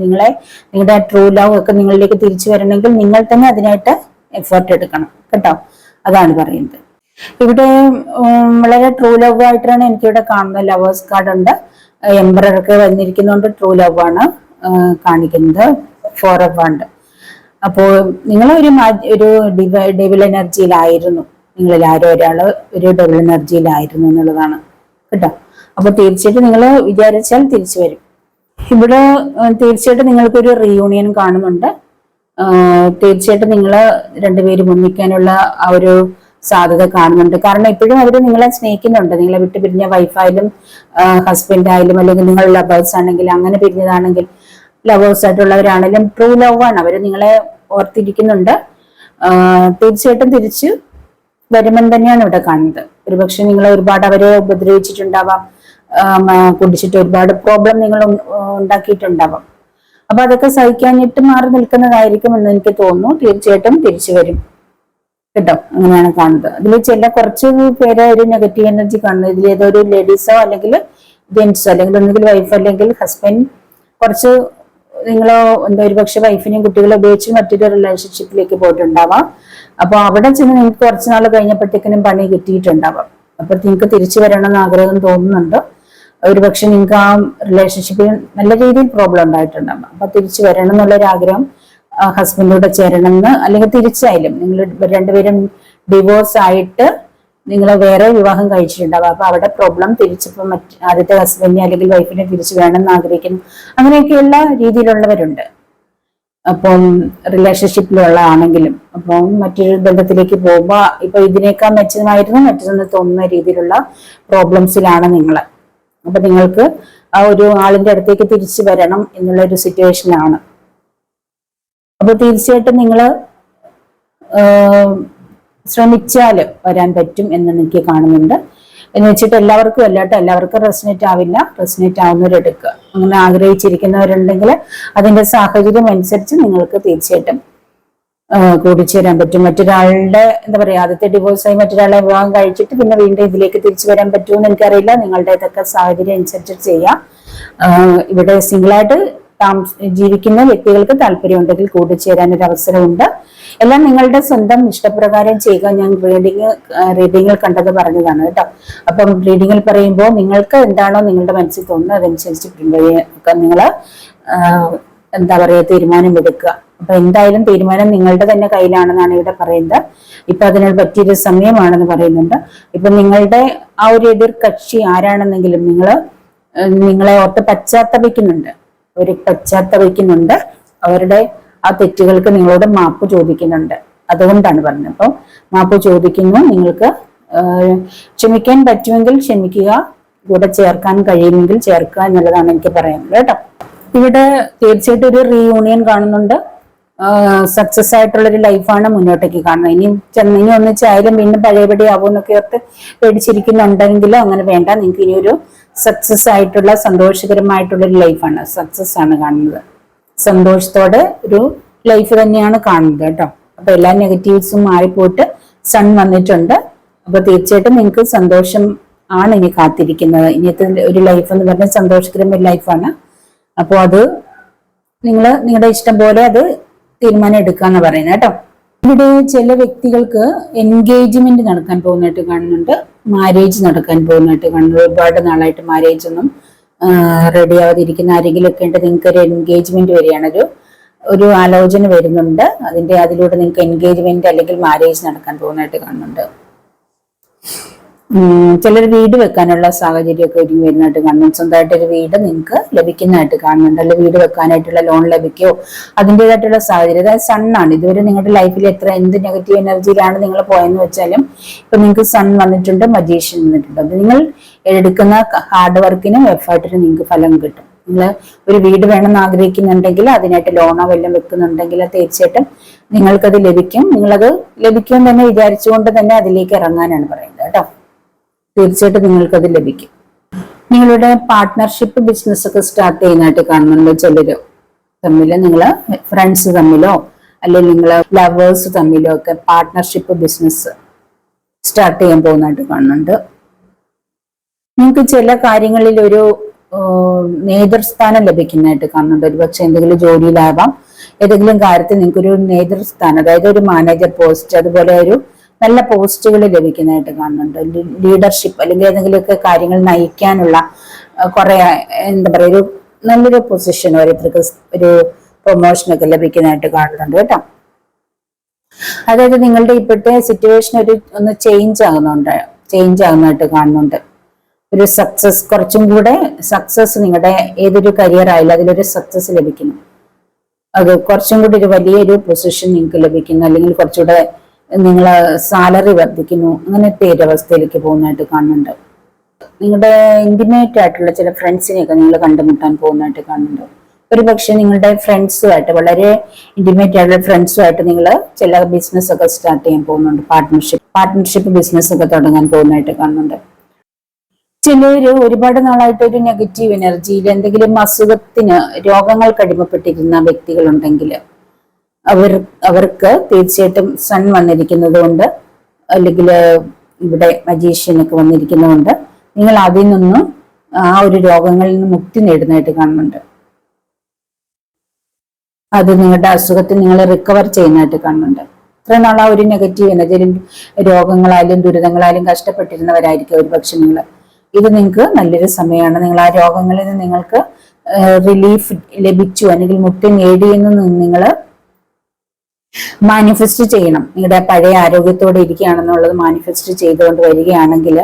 A: നിങ്ങളുടെ ട്രൂ ലവ് ഒക്കെ നിങ്ങളിലേക്ക് തിരിച്ചു വരണമെങ്കിൽ നിങ്ങൾ തന്നെ അതിനായിട്ട് എഫേർട്ട് എടുക്കണം കേട്ടോ. അതാണ് പറയുന്നത്. ഇവിടെ വളരെ ട്രൂ ലവ് ആയിട്ടാണ് എനിക്കിവിടെ കാണുന്നത്. ലവേഴ്സ് കാർഡ് ഉണ്ട്, എംബറർ ഒക്കെ വന്നിരിക്കുന്നതുകൊണ്ട് ട്രൂ ലവ് ആണ് കാണിക്കുന്നത്. Four of wand. അപ്പോൾ നിങ്ങൾ ഒരു ഡെവിൾ എനർജിയിലായിരുന്നു, നിങ്ങളിൽ ആരോ ഒരാള് ഒരു ഡെവിൾ എനർജിയിലായിരുന്നു എന്നുള്ളതാണ് കേട്ടോ. അപ്പൊ തീർച്ചയായിട്ടും നിങ്ങൾ വിചാരിച്ചാൽ തിരിച്ചു വരും. ഇവിടെ തീർച്ചയായിട്ടും നിങ്ങൾക്കൊരു റീയൂണിയൻ കാണുന്നുണ്ട്. തീർച്ചയായിട്ടും നിങ്ങൾ രണ്ടുപേരും ഒന്നിക്കാനുള്ള ആ ഒരു സാധ്യത കാണുന്നുണ്ട്. കാരണം ഇപ്പോഴും അവർ നിങ്ങളെ സ്നേഹിക്കുന്നുണ്ട്. നിങ്ങളെ വിട്ട് പിരിഞ്ഞ വൈഫായാലും ഹസ്ബൻഡ് ആയാലും, അല്ലെങ്കിൽ നിങ്ങൾ ലവേഴ്സ് ആണെങ്കിൽ, അങ്ങനെ പിരിഞ്ഞതാണെങ്കിൽ, ലവേഴ്സ് ആയിട്ടുള്ളവരാണെങ്കിലും ട്രൂ ലവ് ആണ്. അവർ നിങ്ങളെ ഓർത്തിരിക്കുന്നുണ്ട്. തീർച്ചയായിട്ടും തിരിച്ചു വരുമെന്ന് തന്നെയാണ് ഇവിടെ കാണുന്നത്. ഒരുപക്ഷെ നിങ്ങൾ ഒരുപാട് അവരെ ഉപദ്രവിച്ചിട്ടുണ്ടാവാം, കുടിച്ചിട്ട് ഒരുപാട് പ്രോബ്ലം നിങ്ങൾ ഉണ്ടാക്കിയിട്ടുണ്ടാവാം. അപ്പൊ അതൊക്കെ സഹിക്കാഞ്ഞിട്ട് മാറി നിൽക്കുന്നതായിരിക്കും എന്ന് എനിക്ക് തോന്നുന്നു. തീർച്ചയായിട്ടും തിരിച്ചു വരും കേട്ടോ. അങ്ങനെയാണ് കാണുന്നത്. അതിൽ കുറച്ച് പേര് ഒരു നെഗറ്റീവ് എനർജി കാണുന്നത്. ഇതിൽ ഏതോ ഒരു ലേഡീസോ അല്ലെങ്കിൽ ജെന്റ്സോ, അല്ലെങ്കിൽ ഒന്നുകിൽ വൈഫ് അല്ലെങ്കിൽ ഹസ്ബൻഡ്, കുറച്ച് നിങ്ങളോ ഒരുപക്ഷെ വൈഫിനെയും കുട്ടികളെ ഉപയോഗിച്ച് മറ്റൊരു റിലേഷൻഷിപ്പിലേക്ക് പോയിട്ടുണ്ടാവാം. അപ്പൊ അവിടെ ചെന്ന് നിങ്ങൾക്ക് കുറച്ച് നാൾ കഴിഞ്ഞപ്പോഴത്തേക്കിനും പണി കിട്ടിയിട്ടുണ്ടാവാം. അപ്പൊ നിങ്ങൾക്ക് തിരിച്ചു വരണമെന്ന് ആഗ്രഹം തോന്നുന്നുണ്ട്. ഒരുപക്ഷെ നിങ്ങൾക്ക് ആ റിലേഷൻഷിപ്പിൽ നല്ല രീതിയിൽ പ്രോബ്ലം ഉണ്ടായിട്ടുണ്ടാവാം. അപ്പൊ തിരിച്ചു വരണം എന്നുള്ളൊരു ആഗ്രഹം, ഹസ്ബൻഡോടെ ചേരണമെന്ന്, അല്ലെങ്കിൽ തിരിച്ചായാലും നിങ്ങൾ രണ്ടുപേരും ഡിവോഴ്സ് ആയിട്ട് നിങ്ങൾ വേറെ വിവാഹം കഴിച്ചിട്ടുണ്ടാവും. അപ്പൊ അവിടെ പ്രോബ്ലം തിരിച്ചിപ്പോ ആദ്യത്തെ ഹസ്ബൻഡിനെ അല്ലെങ്കിൽ വൈഫിനെ തിരിച്ചു വേണമെന്ന് ആഗ്രഹിക്കുന്നു. അങ്ങനെയൊക്കെയുള്ള രീതിയിലുള്ളവരുണ്ട്. അപ്പം റിലേഷൻഷിപ്പിലുള്ള ആണെങ്കിലും, അപ്പം മറ്റൊരു ബന്ധത്തിലേക്ക് പോകുമ്പോ ഇപ്പൊ ഇതിനേക്കാൾ മെച്ചമായിരുന്നു മറ്റൊന്ന് തോന്നുന്ന രീതിയിലുള്ള പ്രോബ്ലംസിലാണ് നിങ്ങൾ. അപ്പൊ നിങ്ങൾക്ക് ആ ഒരു ആളിന്റെ അടുത്തേക്ക് തിരിച്ചു വരണം എന്നുള്ള ഒരു സിറ്റുവേഷനിലാണ്. അപ്പൊ തീർച്ചയായിട്ടും നിങ്ങൾ ശ്രമിച്ചാൽ വരാൻ പറ്റും എന്ന് എനിക്ക് കാണുന്നുണ്ട്. എന്ന് വെച്ചിട്ട് എല്ലാവർക്കും റെസനേറ്റ് ആവില്ല. റെസനേറ്റ് ആവുന്നവരെടുക്കുക. അങ്ങനെ ആഗ്രഹിച്ചിരിക്കുന്നവരുണ്ടെങ്കിൽ അതിന്റെ സാഹചര്യം അനുസരിച്ച് നിങ്ങൾക്ക് തീർച്ചയായിട്ടും കൂടിച്ചേരാൻ പറ്റും. മറ്റൊരാളുടെ എന്താ പറയാ, ആദ്യത്തെ ഡിവോഴ്സായി മറ്റൊരാളെ വിവാഹം കഴിച്ചിട്ട് പിന്നെ വീണ്ടും ഇതിലേക്ക് തിരിച്ചു വരാൻ പറ്റുമെന്ന് എനിക്കറിയില്ല. നിങ്ങളുടെ ഇതൊക്കെ സാഹചര്യം അനുസരിച്ച് ചെയ്യാം. ഇവിടെ സിംഗിളായിട്ട് ജീവിക്കുന്ന വ്യക്തികൾക്ക് താല്പര്യമുണ്ടെങ്കിൽ കൂടിച്ചേരാൻ ഒരു അവസരമുണ്ട്. എല്ലാം നിങ്ങളുടെ സ്വന്തം ഇഷ്ടപ്രകാരം ചെയ്യുക. ഞാൻ റീഡിങ്ങിൽ കണ്ടത് പറഞ്ഞതാണ് കേട്ടോ. അപ്പം റീഡിങ്ങിൽ പറയുമ്പോൾ നിങ്ങൾക്ക് എന്താണോ നിങ്ങളുടെ മനസ്സിൽ തോന്നുന്നത് അതനുസരിച്ച് നിങ്ങൾ എന്താ പറയുക തീരുമാനമെടുക്കുക. അപ്പൊ എന്തായാലും തീരുമാനം നിങ്ങളുടെ തന്നെ കയ്യിലാണെന്നാണ് ഇവിടെ പറയുന്നത്. ഇപ്പൊ അതിന് പറ്റിയൊരു സമയമാണെന്ന് പറയുന്നുണ്ട്. ഇപ്പൊ നിങ്ങളുടെ ആ ഒരു എതിർ കക്ഷി ആരാണെന്നെങ്കിലും നിങ്ങളെ ഓർത്ത് പശ്ചാത്തപിക്കുന്നുണ്ട്. അവരുടെ ആ തെറ്റുകൾക്ക് നിങ്ങളോട് മാപ്പ് ചോദിക്കുന്നുണ്ട്. അതുകൊണ്ടാണ് പറഞ്ഞത്. അപ്പം മാപ്പ് ചോദിക്കുന്നു. നിങ്ങൾക്ക് ക്ഷമിക്കാൻ പറ്റുമെങ്കിൽ ക്ഷമിക്കുക, കൂടെ ചേർക്കാൻ കഴിയുമെങ്കിൽ ചേർക്കുക എന്നുള്ളതാണ് എനിക്ക് പറയാനുള്ളത് കേട്ടോ. ഇവിടെ തീർച്ചയായിട്ടും ഒരു റീയൂണിയൻ കാണുന്നുണ്ട്. സക്സസ് ആയിട്ടുള്ളൊരു ലൈഫാണ് മുന്നോട്ടേക്ക് കാണുന്നത്. ഇനി ഒന്നിച്ചായാലും വീണ്ടും പഴയപടി ആവുമെന്നൊക്കെ ഓർത്ത് പേടിച്ചിരിക്കുന്നുണ്ടെങ്കിലും അങ്ങനെ വേണ്ട. നിങ്ങൾക്ക് ഇനിയൊരു സക്സസ് ആയിട്ടുള്ള സന്തോഷകരമായിട്ടുള്ള ഒരു ലൈഫാണ്, സക്സസ് ആണ് കാണുന്നത്. സന്തോഷത്തോടെ ഒരു ലൈഫ് തന്നെയാണ് കാണുന്നത് കേട്ടോ. അപ്പൊ എല്ലാ നെഗറ്റീവ്സും മാറിപ്പോയിട്ട് സൺ വന്നിട്ടുണ്ട്. അപ്പൊ തീർച്ചയായിട്ടും നിങ്ങൾക്ക് സന്തോഷം ആണ് ഇനി കാത്തിരിക്കുന്നത്. ഇനിയത്തെ ഒരു ലൈഫ് എന്ന് പറഞ്ഞാൽ സന്തോഷകരമായ ലൈഫാണ്. അപ്പോൾ അത് നിങ്ങളുടെ ഇഷ്ടം പോലെ അത് തീരുമാനം എടുക്കാന്ന് പറയുന്നത് കേട്ടോ. ഇവിടെ ചില വ്യക്തികൾക്ക് എൻഗേജ്മെന്റ് നടക്കാൻ പോകുന്നതായിട്ട് കാണുന്നുണ്ട്, മാരേജ് നടക്കാൻ പോകുന്നതായിട്ട് കാണുന്നുണ്ട്. ഒരുപാട് നാളായിട്ട് മാരേജ് ഒന്നും റെഡി ആവാതിരിക്കുന്ന ആരെങ്കിലും ഒക്കെ ഉണ്ട്. നിങ്ങൾക്ക് ഒരു എൻഗേജ്മെന്റ് വരികയാണ്, ഒരു ആലോചന വരുന്നുണ്ട്. അതിലൂടെ നിങ്ങൾക്ക് എൻഗേജ്മെന്റ് അല്ലെങ്കിൽ മാരേജ് നടക്കാൻ പോകുന്നതായിട്ട് കാണുന്നുണ്ട്. ചിലർ വീട് വെക്കാനുള്ള സാഹചര്യമൊക്കെ ഒരുങ്ങി വരുന്നതായിട്ട് കാണുന്നു. സ്വന്തമായിട്ട് ഒരു വീട് നിങ്ങൾക്ക് ലഭിക്കുന്നതായിട്ട് കാണുന്നുണ്ട്. അല്ലെങ്കിൽ വീട് വെക്കാനായിട്ടുള്ള ലോൺ ലഭിക്കോ അതിൻ്റെതായിട്ടുള്ള സാഹചര്യം. അതായത് സണ്ണാണ് ഇതുവരെ നിങ്ങളുടെ ലൈഫിൽ എന്ത് നെഗറ്റീവ് എനർജിയിലാണ് നിങ്ങൾ പോയെന്ന് വെച്ചാലും ഇപ്പൊ നിങ്ങൾക്ക് സൺ വന്നിട്ടുണ്ട്, മജീഷ്യൻ വന്നിട്ടുണ്ട്. അത് നിങ്ങൾ എടുക്കുന്ന ഹാർഡ് വർക്കിനും എഫേർട്ടിനും നിങ്ങൾക്ക് ഫലം കിട്ടും. നിങ്ങൾ ഒരു വീട് വേണമെന്ന് ആഗ്രഹിക്കുന്നുണ്ടെങ്കിൽ അതിനായിട്ട് ലോണോ വല്ലതും വെക്കുന്നുണ്ടെങ്കിൽ തീർച്ചയായിട്ടും നിങ്ങൾക്കത് ലഭിക്കും. നിങ്ങളത് ലഭിക്കുമെന്ന് തന്നെ വിചാരിച്ചുകൊണ്ട് തന്നെ അതിലേക്ക് ഇറങ്ങാനാണ് പറയുന്നത് കേട്ടോ. തീർച്ചയായിട്ടും നിങ്ങൾക്കത് ലഭിക്കും. നിങ്ങളുടെ പാർട്ട്ണർഷിപ്പ് ബിസിനസ് ഒക്കെ സ്റ്റാർട്ട് ചെയ്യുന്നതായിട്ട് കാണുന്നുണ്ട്. ചിലര് തമ്മില്, നിങ്ങള് ഫ്രണ്ട്സ് തമ്മിലോ അല്ലെങ്കിൽ നിങ്ങള് ലവേഴ്സ് തമ്മിലോ ഒക്കെ പാർട്ട്ണർഷിപ്പ് ബിസിനസ് സ്റ്റാർട്ട് ചെയ്യാൻ പോകുന്നതായിട്ട് കാണുന്നുണ്ട്. നിങ്ങൾക്ക് ചില കാര്യങ്ങളിൽ ഒരു നേതൃസ്ഥാനം ലഭിക്കുന്നതായിട്ട് കാണുന്നുണ്ട്. ഒരു പക്ഷെ എന്തെങ്കിലും ജോലിയിലാവാം, ഏതെങ്കിലും കാര്യത്തിൽ നിങ്ങൾക്കൊരു നേതൃസ്ഥാനം, അതായത് ഒരു മാനേജർ പോസ്റ്റ്, അതുപോലെ ഒരു നല്ല പോസ്റ്റുകൾ ലഭിക്കുന്നതായിട്ട് കാണുന്നുണ്ട്. ലീഡർഷിപ്പ് അല്ലെങ്കിൽ ഏതെങ്കിലുമൊക്കെ കാര്യങ്ങൾ നയിക്കാനുള്ള കുറെ എന്താ പറയുക ഒരു നല്ലൊരു പൊസിഷൻ, ഓരോരുത്തർക്ക് ഒരു പ്രൊമോഷനൊക്കെ ലഭിക്കുന്നതായിട്ട് കാണുന്നുണ്ട് കേട്ടോ. അതായത് നിങ്ങളുടെ ഇപ്പോഴത്തെ സിറ്റുവേഷൻ ഒന്ന് ചേഞ്ച് ആകുന്നതായിട്ട് കാണുന്നുണ്ട്. ഒരു സക്സസ്, കുറച്ചും കൂടെ സക്സസ് നിങ്ങളുടെ ഏതൊരു കരിയർ ആയാലും അതിലൊരു സക്സസ് ലഭിക്കുന്നു. അത് കുറച്ചും കൂടി ഒരു വലിയൊരു പൊസിഷൻ നിങ്ങൾക്ക് ലഭിക്കുന്നു, അല്ലെങ്കിൽ കുറച്ചുകൂടെ നിങ്ങളെ സാലറി വർദ്ധിക്കുന്നു. അങ്ങനത്തെ ഒരു അവസ്ഥയിലേക്ക് പോകുന്നതായിട്ട് കാണുന്നുണ്ട്. നിങ്ങളുടെ ഇന്റിമേറ്റ് ആയിട്ടുള്ള ചില ഫ്രണ്ട്സിനെയൊക്കെ നിങ്ങൾ കണ്ടുമുട്ടാൻ പോകുന്നതായിട്ട് കാണുന്നുണ്ട്. ഒരു പക്ഷെ നിങ്ങളുടെ ഫ്രണ്ട്സുമായിട്ട്, വളരെ ഇന്റിമേറ്റ് ആയിട്ടുള്ള ഫ്രണ്ട്സുമായിട്ട് നിങ്ങൾ ചില ബിസിനസ് ഒക്കെ സ്റ്റാർട്ട് ചെയ്യാൻ പോകുന്നുണ്ട്. പാർട്ട്ണർഷിപ്പ് ബിസിനസ് ഒക്കെ തുടങ്ങാൻ പോകുന്നതായിട്ട് കാണുന്നുണ്ട്. ചിലര് ഒരുപാട് നാളായിട്ട് ഒരു നെഗറ്റീവ് എനർജിയിൽ എന്തെങ്കിലും അസുഖത്തിന്, രോഗങ്ങൾക്ക് അടിമപ്പെട്ടിരുന്ന വ്യക്തികളുണ്ടെങ്കിൽ അവർക്ക് തീർച്ചയായിട്ടും സൺ വന്നിരിക്കുന്നത് കൊണ്ട്, അല്ലെങ്കിൽ ഇവിടെ മജീഷ്യനൊക്കെ വന്നിരിക്കുന്നതുകൊണ്ട് നിങ്ങൾ അതിൽ നിന്നും ആ ഒരു രോഗങ്ങളിൽ നിന്ന് മുക്തി നേടുന്നതായിട്ട് കാണുന്നുണ്ട്. അത് നിങ്ങളുടെ അസുഖത്തിൽ നിങ്ങൾ റിക്കവർ ചെയ്യുന്നതായിട്ട് കാണുന്നുണ്ട്. ഇത്ര നാൾ ആ ഒരു നെഗറ്റീവ് എനർജിയിലും രോഗങ്ങളായാലും ദുരിതങ്ങളായാലും കഷ്ടപ്പെട്ടിരുന്നവരായിരിക്കും ഒരു പക്ഷെ നിങ്ങൾ. ഇത് നിങ്ങൾക്ക് നല്ലൊരു സമയമാണ്. നിങ്ങൾ ആ രോഗങ്ങളിൽ നിന്ന് നിങ്ങൾക്ക് റിലീഫ് ലഭിച്ചു അല്ലെങ്കിൽ മുക്തി നേടിയെന്ന് നിങ്ങൾ മാനിഫെസ്റ്റ് ചെയ്യണം. നിങ്ങളുടെ പഴയ ആരോഗ്യത്തോടെ ഇരിക്കുകയാണെന്നുള്ളത് മാനിഫെസ്റ്റ് ചെയ്തുകൊണ്ട് വരികയാണെങ്കിൽ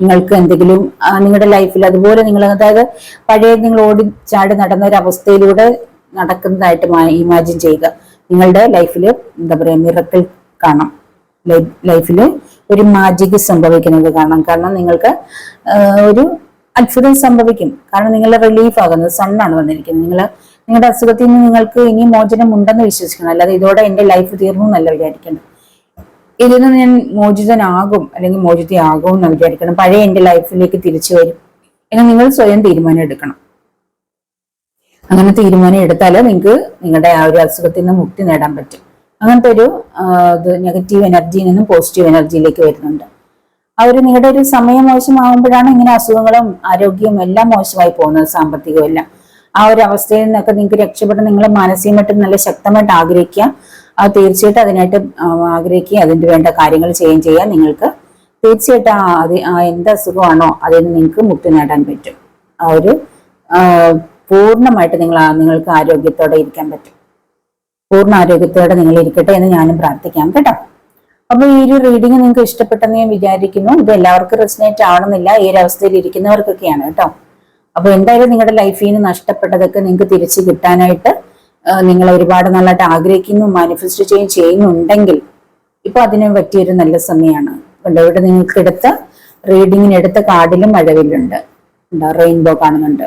A: നിങ്ങൾക്ക് എന്തെങ്കിലും നിങ്ങളുടെ ലൈഫിൽ അതുപോലെ നിങ്ങൾ, അതായത് പഴയ നിങ്ങൾ ഓടിച്ചാടി നടന്ന ഒരു അവസ്ഥയിലൂടെ നടക്കുന്നതായിട്ട് ഇമാജിൻ ചെയ്യുക. നിങ്ങളുടെ ലൈഫിൽ എന്താ പറയുക മിറക്കിൾ കാണാം, ലൈഫിൽ ഒരു മാജിക് സംഭവിക്കുന്നത് കാണാം. കാരണം നിങ്ങൾക്ക് ഒരു അത്ഭുതം സംഭവിക്കും. കാരണം നിങ്ങൾ റിലീഫ് ആകുന്നത് സണ്ണാണ് വന്നിരിക്കുന്നത്. നിങ്ങളുടെ അസുഖത്തിൽ നിന്ന് നിങ്ങൾക്ക് ഇനി മോചനം ഉണ്ടെന്ന് വിശ്വസിക്കണം. അല്ലാതെ ഇതോടെ എന്റെ ലൈഫ് തീർന്നു എന്നല്ല വിചാരിക്കണം. ഇതിൽ നിന്ന് ഞാൻ മോചിതനാകും അല്ലെങ്കിൽ മോചിതയാകും എന്ന് വിചാരിക്കണം. പഴയ എന്റെ ലൈഫിലേക്ക് തിരിച്ചു വരും എന്ന് നിങ്ങൾ സ്വയം തീരുമാനം എടുക്കണം. അങ്ങനെ തീരുമാനം എടുത്താൽ നിങ്ങൾക്ക് നിങ്ങളുടെ ആ ഒരു അസുഖത്തിൽ നിന്ന് മുക്തി നേടാൻ പറ്റും. അങ്ങനത്തെ ഒരു നെഗറ്റീവ് എനർജിയിൽ നിന്നും പോസിറ്റീവ് എനർജിയിലേക്ക് വരുന്നുണ്ട്. നിങ്ങളുടെ ഒരു സമയം മോശമാകുമ്പോഴാണ് ഇങ്ങനെ അസുഖങ്ങളും ആരോഗ്യവും എല്ലാം മോശമായി പോകുന്നത്, സാമ്പത്തികവും എല്ലാം. ആ ഒരു അവസ്ഥയിൽ നിന്നൊക്കെ നിങ്ങൾക്ക് രക്ഷപ്പെടാൻ നിങ്ങൾ മാനസികമായിട്ട് നല്ല ശക്തമായിട്ട് ആഗ്രഹിക്കുക. അത് തീർച്ചയായിട്ടും അതിനായിട്ട് ആഗ്രഹിക്കുക, അതിന് വേണ്ട കാര്യങ്ങൾ ചെയ്യാൻ നിങ്ങൾക്ക് തീർച്ചയായിട്ടും എന്ത് അസുഖമാണോ അതിൽ നിന്ന് നിങ്ങൾക്ക് മുക്തി നേടാൻ പറ്റും. ആ ഒരു പൂർണ്ണമായിട്ട് നിങ്ങൾക്ക് ആരോഗ്യത്തോടെ ഇരിക്കാൻ പറ്റും. പൂർണ്ണ ആരോഗ്യത്തോടെ നിങ്ങൾ ഇരിക്കട്ടെ എന്ന് ഞാനും പ്രാർത്ഥിക്കാം കേട്ടോ. അപ്പൊ ഈ ഒരു റീഡിങ് നിങ്ങൾക്ക് ഇഷ്ടപ്പെട്ടെന്ന് ഞാൻ വിചാരിക്കുന്നു. ഇത് എല്ലാവർക്കും റെസനേറ്റ് ആവണമെന്നില്ല, ഈ ഒരു അവസ്ഥയിൽ ഇരിക്കുന്നവർക്കൊക്കെയാണ് കേട്ടോ. അപ്പൊ എന്തായാലും നിങ്ങളുടെ ലൈഫിൽ നിന്ന് നഷ്ടപ്പെട്ടതൊക്കെ നിങ്ങൾക്ക് തിരിച്ചു കിട്ടാനായിട്ട് നിങ്ങൾ ഒരുപാട് നാളായിട്ട് ആഗ്രഹിക്കുന്നു, മാനിഫെസ്റ്റ് ചെയ്യുന്നുണ്ടെങ്കിൽ ഇപ്പൊ അതിന് പറ്റിയൊരു നല്ല സമയമാണ്. ഇവിടെ നിങ്ങൾക്ക് റീഡിങ്ങിനെടുത്ത കാർഡിലും മഴവില്ലുണ്ട്, റെയിൻബോ കാണുന്നുണ്ട്.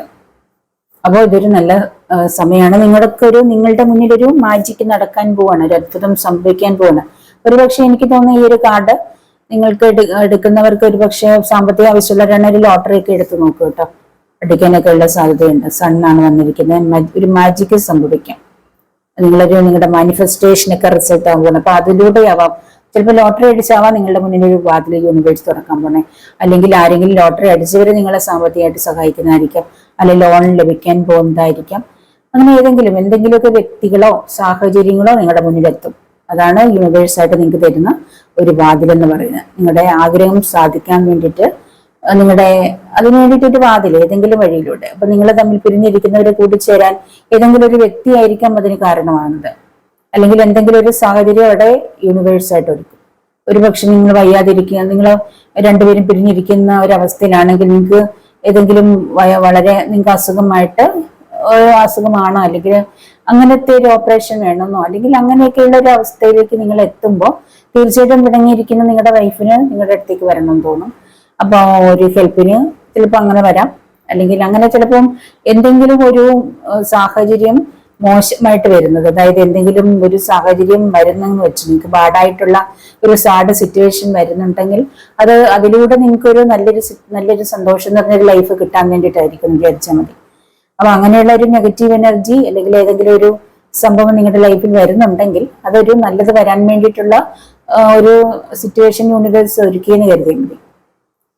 A: അപ്പോൾ ഇതൊരു നല്ല സമയമാണ്. നിങ്ങളുടെ മുന്നിൽ ഒരു മാജിക്ക് നടക്കാൻ പോവാണ്, ഒരു അത്ഭുതം സംഭവിക്കാൻ പോവാണ്. ഒരുപക്ഷെ എനിക്ക് തോന്നുന്നു ഈ ഒരു കാർഡ് നിങ്ങൾക്ക് എടുക്കുന്നവർക്ക് ഒരുപക്ഷെ സാമ്പത്തിക ആവശ്യമുള്ളവരാണ് ഒരു ലോട്ടറി ഒക്കെ എടുത്ത് നോക്കൂ കേട്ടോ. അടിക്കാനൊക്കെ ഉള്ള സാധ്യതയുണ്ട്. സണ്ണാണ് വന്നിരിക്കുന്നത്. ഒരു മാജിക്ക് സംഭവിക്കാം. നിങ്ങളുടെ മാനിഫെസ്റ്റേഷനൊക്കെ റിസൾട്ട് ആകുമ്പോൾ അപ്പൊ അതിലൂടെ ആവാം. ചിലപ്പോൾ ലോട്ടറി അടിച്ചാവാം നിങ്ങളുടെ മുന്നിൽ ഒരു വാതിൽ യൂണിവേഴ്സ് തുറക്കാൻ പോണേ, അല്ലെങ്കിൽ ആരെങ്കിലും ലോട്ടറി അടിച്ചവരെ നിങ്ങളെ സാമ്പത്തികമായിട്ട് സഹായിക്കുന്നതായിരിക്കാം, അല്ലെങ്കിൽ ലോൺ ലഭിക്കാൻ പോകുന്നതായിരിക്കാം. അങ്ങനെ എന്തെങ്കിലുമൊക്കെ വ്യക്തികളോ സാഹചര്യങ്ങളോ നിങ്ങളുടെ മുന്നിലെത്തും. അതാണ് യൂണിവേഴ്സായിട്ട് നിങ്ങൾക്ക് തരുന്ന ഒരു വാതിൽ എന്ന് പറയുന്നത്. നിങ്ങളുടെ ആഗ്രഹം സാധിക്കാൻ വേണ്ടിയിട്ട് അതിനു വേണ്ടിയിട്ട് ഒരു വാതിൽ ഏതെങ്കിലും വഴിയിലൂടെ. അപ്പൊ നിങ്ങൾ തമ്മിൽ പിരിഞ്ഞിരിക്കുന്നവരെ കൂട്ടിച്ചേരാൻ ഏതെങ്കിലും ഒരു വ്യക്തിയായിരിക്കാം അതിന് കാരണമാകുന്നത്, അല്ലെങ്കിൽ എന്തെങ്കിലും ഒരു സാഹചര്യം അവിടെ യൂണിവേഴ്സായിട്ട് ഒരുക്കും. ഒരുപക്ഷെ നിങ്ങൾ വയ്യാതിരിക്കുക, നിങ്ങൾ രണ്ടുപേരും പിരിഞ്ഞിരിക്കുന്ന ഒരവസ്ഥയിലാണെങ്കിൽ നിങ്ങൾക്ക് ഏതെങ്കിലും വളരെ നിങ്ങൾക്ക് അസുഖമാണോ, അല്ലെങ്കിൽ അങ്ങനത്തെ ഒരു ഓപ്പറേഷൻ വേണമെന്നോ, അല്ലെങ്കിൽ അങ്ങനെയൊക്കെയുള്ള ഒരു അവസ്ഥയിലേക്ക് നിങ്ങൾ എത്തുമ്പോൾ തീർച്ചയായിട്ടും പിണങ്ങിയിരിക്കുന്ന നിങ്ങളുടെ വൈഫിന് നിങ്ങളുടെ അടുത്തേക്ക് വരണം എന്ന് തോന്നും. അപ്പൊ ഒരു ഹെൽപ്പിന് ചിലപ്പോൾ അങ്ങനെ വരാം, അല്ലെങ്കിൽ അങ്ങനെ ചിലപ്പം എന്തെങ്കിലും ഒരു സാഹചര്യം മോശമായിട്ട് വരുന്നത്, അതായത് എന്തെങ്കിലും ഒരു സാഹചര്യം വരുന്നെന്ന് വെച്ച് നിങ്ങൾക്ക് ബാഡായിട്ടുള്ള ഒരു സാഡ് സിറ്റുവേഷൻ വരുന്നുണ്ടെങ്കിൽ അതിലൂടെ നിങ്ങൾക്ക് ഒരു നല്ലൊരു സന്തോഷം നിറഞ്ഞൊരു ലൈഫ് കിട്ടാൻ വേണ്ടിയിട്ടായിരിക്കും വിചാരിച്ചാൽ മതി. അപ്പൊ അങ്ങനെയുള്ള ഒരു നെഗറ്റീവ് എനർജി അല്ലെങ്കിൽ ഏതെങ്കിലും ഒരു സംഭവം നിങ്ങളുടെ ലൈഫിൽ വരുന്നുണ്ടെങ്കിൽ അതൊരു നല്ലത് വരാൻ വേണ്ടിയിട്ടുള്ള ഒരു സിറ്റുവേഷൻ യൂണിവേഴ്സ് ഒരുക്കിയെന്ന് കരുതിയാൽ മതി.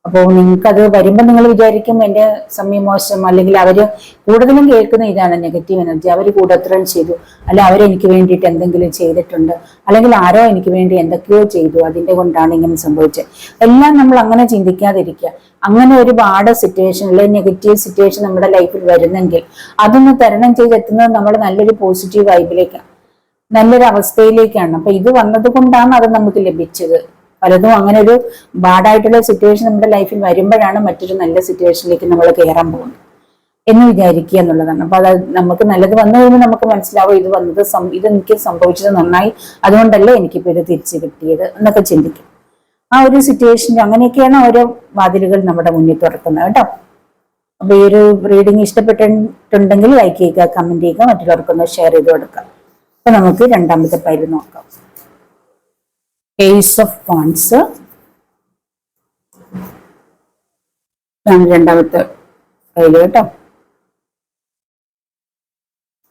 A: അപ്പോൾ നിങ്ങൾക്ക് അത് വരുമ്പോൾ നിങ്ങൾ വിചാരിക്കും എന്റെ സമയം മോശം, അല്ലെങ്കിൽ അവര് കൂടുതലും കേൾക്കുന്ന ഇതാണ് നെഗറ്റീവ് എനർജി. അവർ കൂടോത്രം ചെയ്തു, അല്ല അവരെനിക്ക് വേണ്ടിയിട്ട് എന്തെങ്കിലും ചെയ്തിട്ടുണ്ട്, അല്ലെങ്കിൽ ആരോ എനിക്ക് വേണ്ടി എന്തൊക്കെയോ ചെയ്തു, അതിന്റെ കൊണ്ടാണ് ഇങ്ങനെ സംഭവിച്ചത്. എല്ലാം നമ്മൾ അങ്ങനെ ചിന്തിക്കാതിരിക്കുക. അങ്ങനെ ഒരു ബാഡ് സിറ്റുവേഷൻ അല്ലെങ്കിൽ നെഗറ്റീവ് സിറ്റുവേഷൻ നമ്മുടെ ലൈഫിൽ വരുന്നെങ്കിൽ അതൊന്ന് തരണം ചെയ്തെത്തുന്നത് നമ്മൾ നല്ലൊരു പോസിറ്റീവ് വൈബിലേക്കാണ്, നല്ലൊരു അവസ്ഥയിലേക്കാണ്. അപ്പൊ ഇത് വന്നത് കൊണ്ടാണ് അത് നമുക്ക് ലഭിച്ചത്. പലതും അങ്ങനെ ഒരു ബാഡായിട്ടുള്ള സിറ്റുവേഷൻ നമ്മുടെ ലൈഫിൽ വരുമ്പോഴാണ് മറ്റൊരു നല്ല സിറ്റുവേഷനിലേക്ക് നമ്മൾ കയറാൻ പോകുന്നത് എന്ന് വിചാരിക്കുക എന്നുള്ളതാണ്. അപ്പൊ അത് നമുക്ക് നല്ലത് വന്നു കഴിയുമ്പോൾ നമുക്ക് മനസ്സിലാവും ഇത് എനിക്ക് സംഭവിച്ചത് നന്നായി, അതുകൊണ്ടല്ലേ എനിക്കിപ്പോ ഇത് തിരിച്ചു കിട്ടിയത് എന്നൊക്കെ ചിന്തിക്കും. ആ ഒരു സിറ്റുവേഷൻ അങ്ങനെയൊക്കെയാണ് ഓരോ വാതിലുകൾ നമ്മുടെ മുന്നിൽ തുറക്കുന്നത് കേട്ടോ. അപ്പൊ ഈ ഒരു റീഡിങ് ഇഷ്ടപ്പെട്ടിട്ടുണ്ടെങ്കിൽ ലൈക്ക് ചെയ്യുക, കമന്റ് ചെയ്യുക, മറ്റുള്ളവർക്കൊന്ന് ഷെയർ ചെയ്ത് കൊടുക്കാം. അപ്പൊ നമുക്ക് രണ്ടാമത്തെ പൈല് നോക്കാം. ഏസ് ഓഫ് വാൻഡ്സ് രണ്ടാമത്തെ പൈല് കേട്ടോ.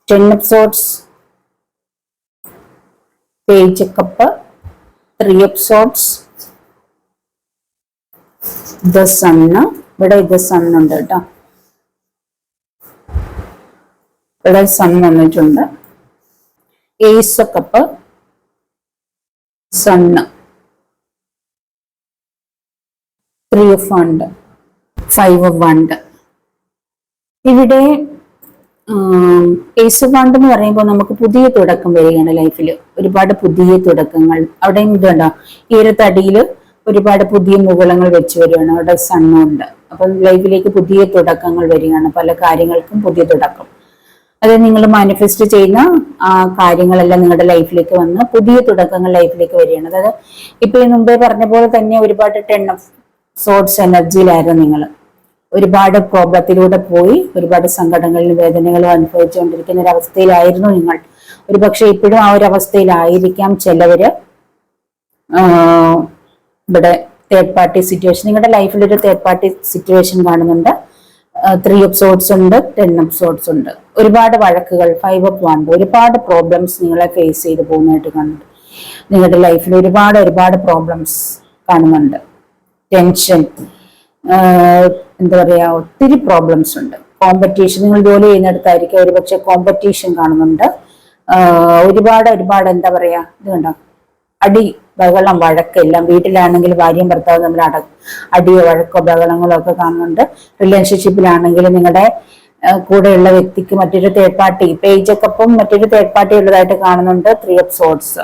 A: 10 of swords, page cup, 3 of swords, the sun. ഇവിടെ ഇത് സണ്ണുണ്ട് കേട്ടോ, ഇവിടെ സൺ വന്നിട്ടുണ്ട്. Ace of cup, sun, 3 of wand, 5 of വണ്ട്. ഇവിടെ ഏസ് ഓഫ് വണ്ട് എന്ന് പറയുമ്പോൾ നമുക്ക് പുതിയ തുടക്കം വരികയാണ് ലൈഫിൽ. ഒരുപാട് പുതിയ തുടക്കങ്ങൾ അവിടെയും ഇതുണ്ടോ, ഈ ഒരു തടിയിൽ ഒരുപാട് പുതിയ മുകുളങ്ങൾ വെച്ച് വരികയാണ്. അവിടെ സണ്ണുണ്ട്. അപ്പം ലൈഫിലേക്ക് പുതിയ തുടക്കങ്ങൾ വരികയാണ്, പല കാര്യങ്ങൾക്കും പുതിയ തുടക്കം. അതായത് നിങ്ങൾ മാനിഫെസ്റ്റ് ചെയ്യുന്ന ആ കാര്യങ്ങളെല്ലാം നിങ്ങളുടെ ലൈഫിലേക്ക് വന്ന് പുതിയ തുടക്കങ്ങൾ ലൈഫിലേക്ക് വരികയാണ്. അതായത് ഇപ്പൊ ഈ മുമ്പേ പറഞ്ഞ പോലെ തന്നെ ഒരുപാട് 10 ഓഫ് സോർഡ്സ് എനർജിയിലായിരുന്നു നിങ്ങൾ. ഒരുപാട് പ്രോബ്ലത്തിലൂടെ പോയി ഒരുപാട് സങ്കടങ്ങളിലും വേദനകളും അനുഭവിച്ചുകൊണ്ടിരിക്കുന്ന ഒരു അവസ്ഥയിലായിരുന്നു നിങ്ങൾ. ഒരു പക്ഷെ ഇപ്പോഴും ആ ഒരു അവസ്ഥയിലായിരിക്കാം ചിലവര്. ഇവിടെ തേർഡ് പാർട്ടി സിറ്റുവേഷൻ, നിങ്ങളുടെ ലൈഫിൽ ഒരു തേർഡ് പാർട്ടി സിറ്റുവേഷൻ കാണുന്നുണ്ട്. 3 ഓഫ് സോർഡ്സ് ഉണ്ട്, 10 ഓഫ് സോർഡ്സ് ഉണ്ട്. ഒരുപാട് വഴക്കുകൾ, 5 ഓഫ് വണ്ട്, ഒരുപാട് പ്രോബ്ലംസ് നിങ്ങളെ ഫേസ് ചെയ്ത് പോകുന്നതായിട്ട് കാണുന്നുണ്ട്. നിങ്ങളുടെ ലൈഫിൽ ഒരുപാട് പ്രോബ്ലംസ് കാണുന്നുണ്ട്. ടെൻഷൻ, എന്താ പറയാ, ഒത്തിരി പ്രോബ്ലംസ് ഉണ്ട്. കോമ്പറ്റീഷൻ, നിങ്ങൾ ജോലി ചെയ്യുന്നിടത്തായിരിക്കും ഒരുപക്ഷെ കോമ്പറ്റീഷൻ കാണുന്നുണ്ട്. ഒരുപാട് എന്താ പറയാ, ഇത് കണ്ടോ, അടി, ബഹളം, വഴക്കെല്ലാം. വീട്ടിലാണെങ്കിൽ ഭാര്യയും ഭർത്താവും തമ്മിൽ അടിയോ വഴക്കോ ബഹളങ്ങളോ ഒക്കെ കാണുന്നുണ്ട്. റിലേഷൻഷിപ്പിലാണെങ്കിൽ നിങ്ങളുടെ കൂടെയുള്ള വ്യക്തിക്ക് മറ്റൊരു തേർഡ് പാർട്ടി, പേജൊക്കെ മറ്റൊരു തേർഡ് പാർട്ടി ഉള്ളതായിട്ട് കാണുന്നുണ്ട്. 3 ഓഫ് സോർഡ്സ്